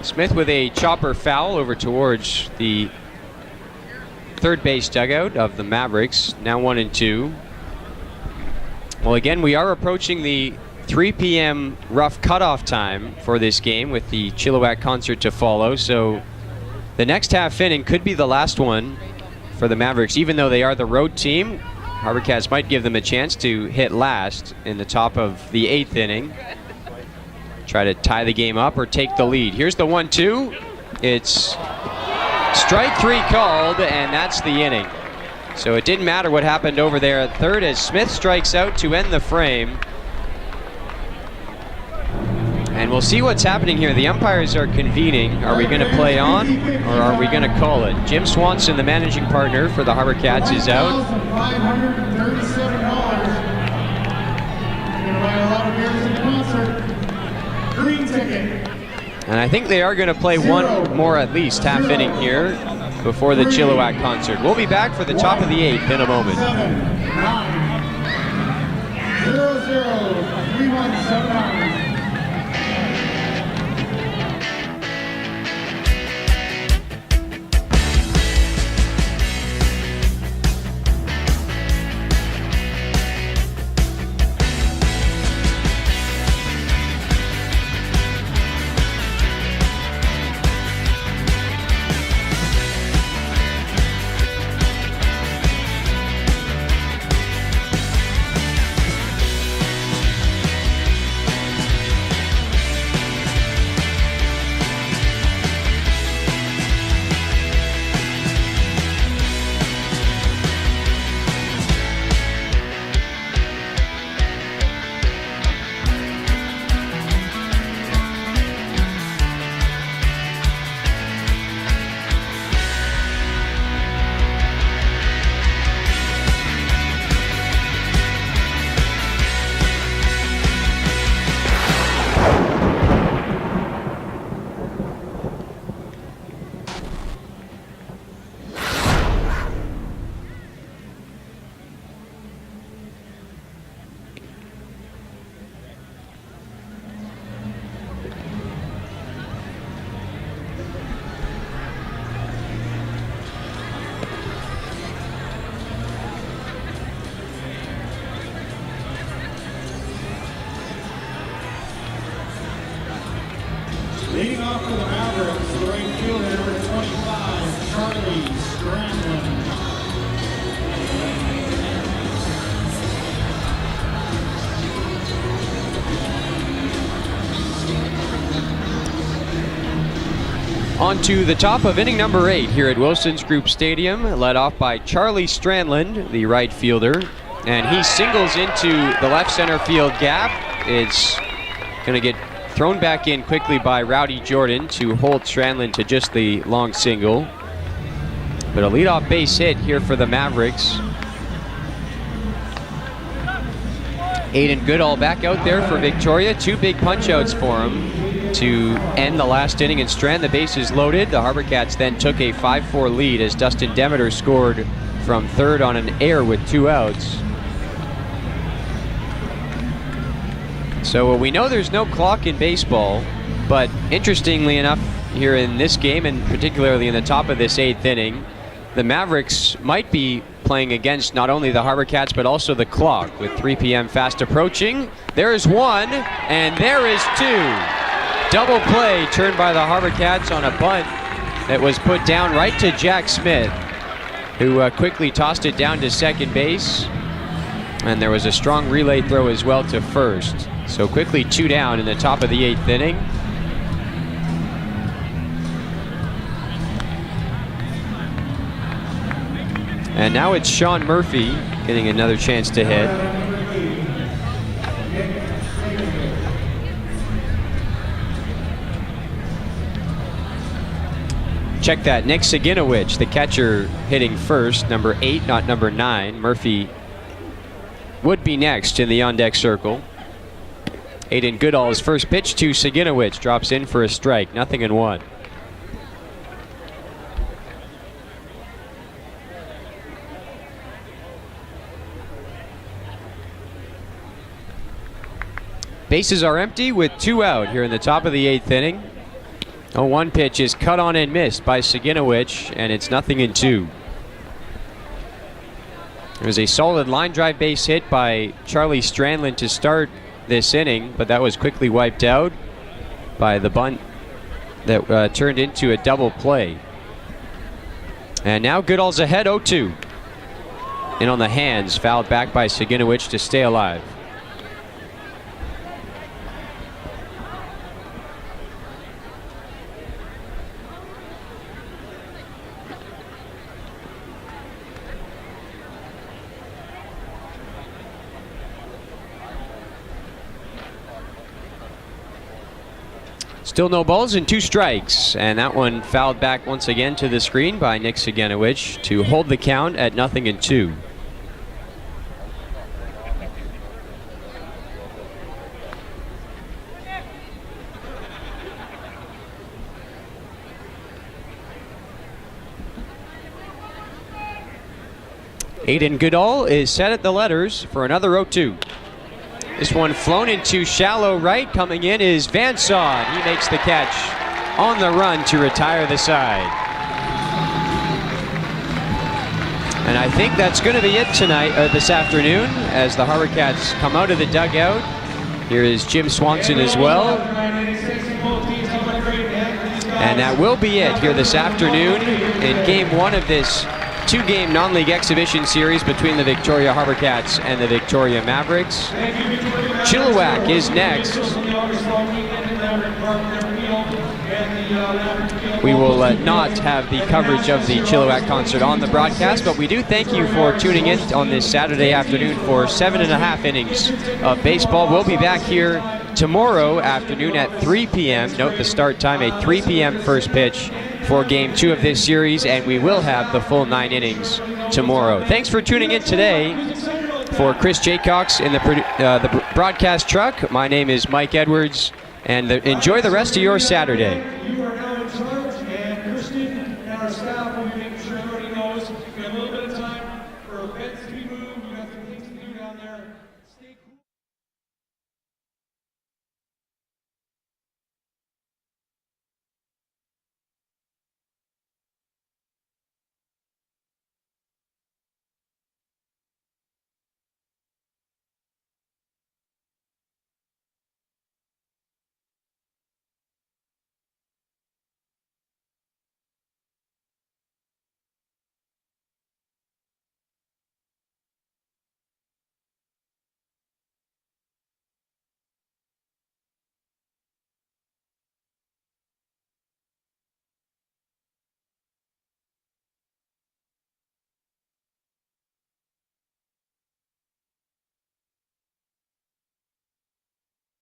Smith with a chopper foul over towards the third base dugout of the Mavericks, now 1-2. Well, again, we are approaching the 3 p.m. rough cutoff time for this game with the Chilliwack concert to follow, so the next half inning could be the last one for the Mavericks. Even though they are the road team, HarbourCats might give them a chance to hit last in the top of the 8th inning. Try to tie the game up or take the lead. Here's the 1-2. It's strike 3 called, and that's the inning. So it didn't matter what happened over there at third as Smith strikes out to end the frame. And we'll see what's happening here. The umpires are convening. Are we going to play on, or are we going to call it? Jim Swanson, the managing partner for the HarbourCats, is out. And I think they are going to play one more at least half inning here before the Chilliwack concert. We'll be back for the top of the 8th in a moment. 7-9. Leading off for the Mavericks, the right fielder, number 25, Charlie Scranton. On to the top of inning number 8 here at Wilson's Group Stadium, led off by Charlie Strandland, the right fielder. And he singles into the left center field gap. It's going to get thrown back in quickly by Rowdy Jordan to hold Strandland to just the long single. But a leadoff base hit here for the Mavericks. Aiden Goodall back out there for Victoria. 2 big punch-outs for him to end the last inning and strand the bases loaded. The HarbourCats then took a 5-4 lead as Dustin Demeter scored from third on an error with 2 outs. So we know there's no clock in baseball, but interestingly enough, here in this game, and particularly in the top of this 8th inning, the Mavericks might be playing against not only the HarbourCats, but also the clock, with 3 p.m. fast approaching. There is 1, and there is 2. Double play turned by the HarbourCats on a bunt that was put down right to Jack Smith, who quickly tossed it down to second base. And there was a strong relay throw as well to first. So quickly 2 down in the top of the 8th inning. And now it's Sean Murphy getting another chance to hit. Check that, Nick Saginowicz, the catcher, hitting first, number 8, not number 9. Murphy would be next in the on-deck circle. Aiden Goodall's first pitch to Saginowicz drops in for a strike, 0-1. Bases are empty with 2 out here in the top of the 8th inning. A 1 pitch is cut on and missed by Saginowicz, and it's 0-2. There's a solid line drive base hit by Charlie Strandland to start this inning, but that was quickly wiped out by the bunt that turned into a double play. And now Goodall's ahead 0-2. In on the hands, fouled back by Saginowicz to stay alive. Still no balls and 2 strikes, and that one fouled back once again to the screen by Nick Saginowicz to hold the count at 0-2. Aiden Goodall is set at the letters for another 0-2. This one flown into shallow right. Coming in is Van Saun. He makes the catch on the run to retire the side. And I think that's going to be it tonight, or this afternoon, as the HarbourCats come out of the dugout. Here is Jim Swanson as well. And that will be it here this afternoon in Game 1 of this 2-game non-league exhibition series between the Victoria HarbourCats and the Victoria Mavericks. Chilliwack is next. We will not have the coverage of the Chilliwack concert on the broadcast, but we do thank you for tuning in on this Saturday afternoon for 7.5 innings of baseball. We'll be back here tomorrow afternoon at 3 p.m. Note the start time, a 3 p.m. first pitch for Game 2 of this series, and we will have the full 9 innings tomorrow. Thanks for tuning in today. For Chris Jaycox in the broadcast truck, my name is Mike Edwards, and enjoy the rest of your Saturday.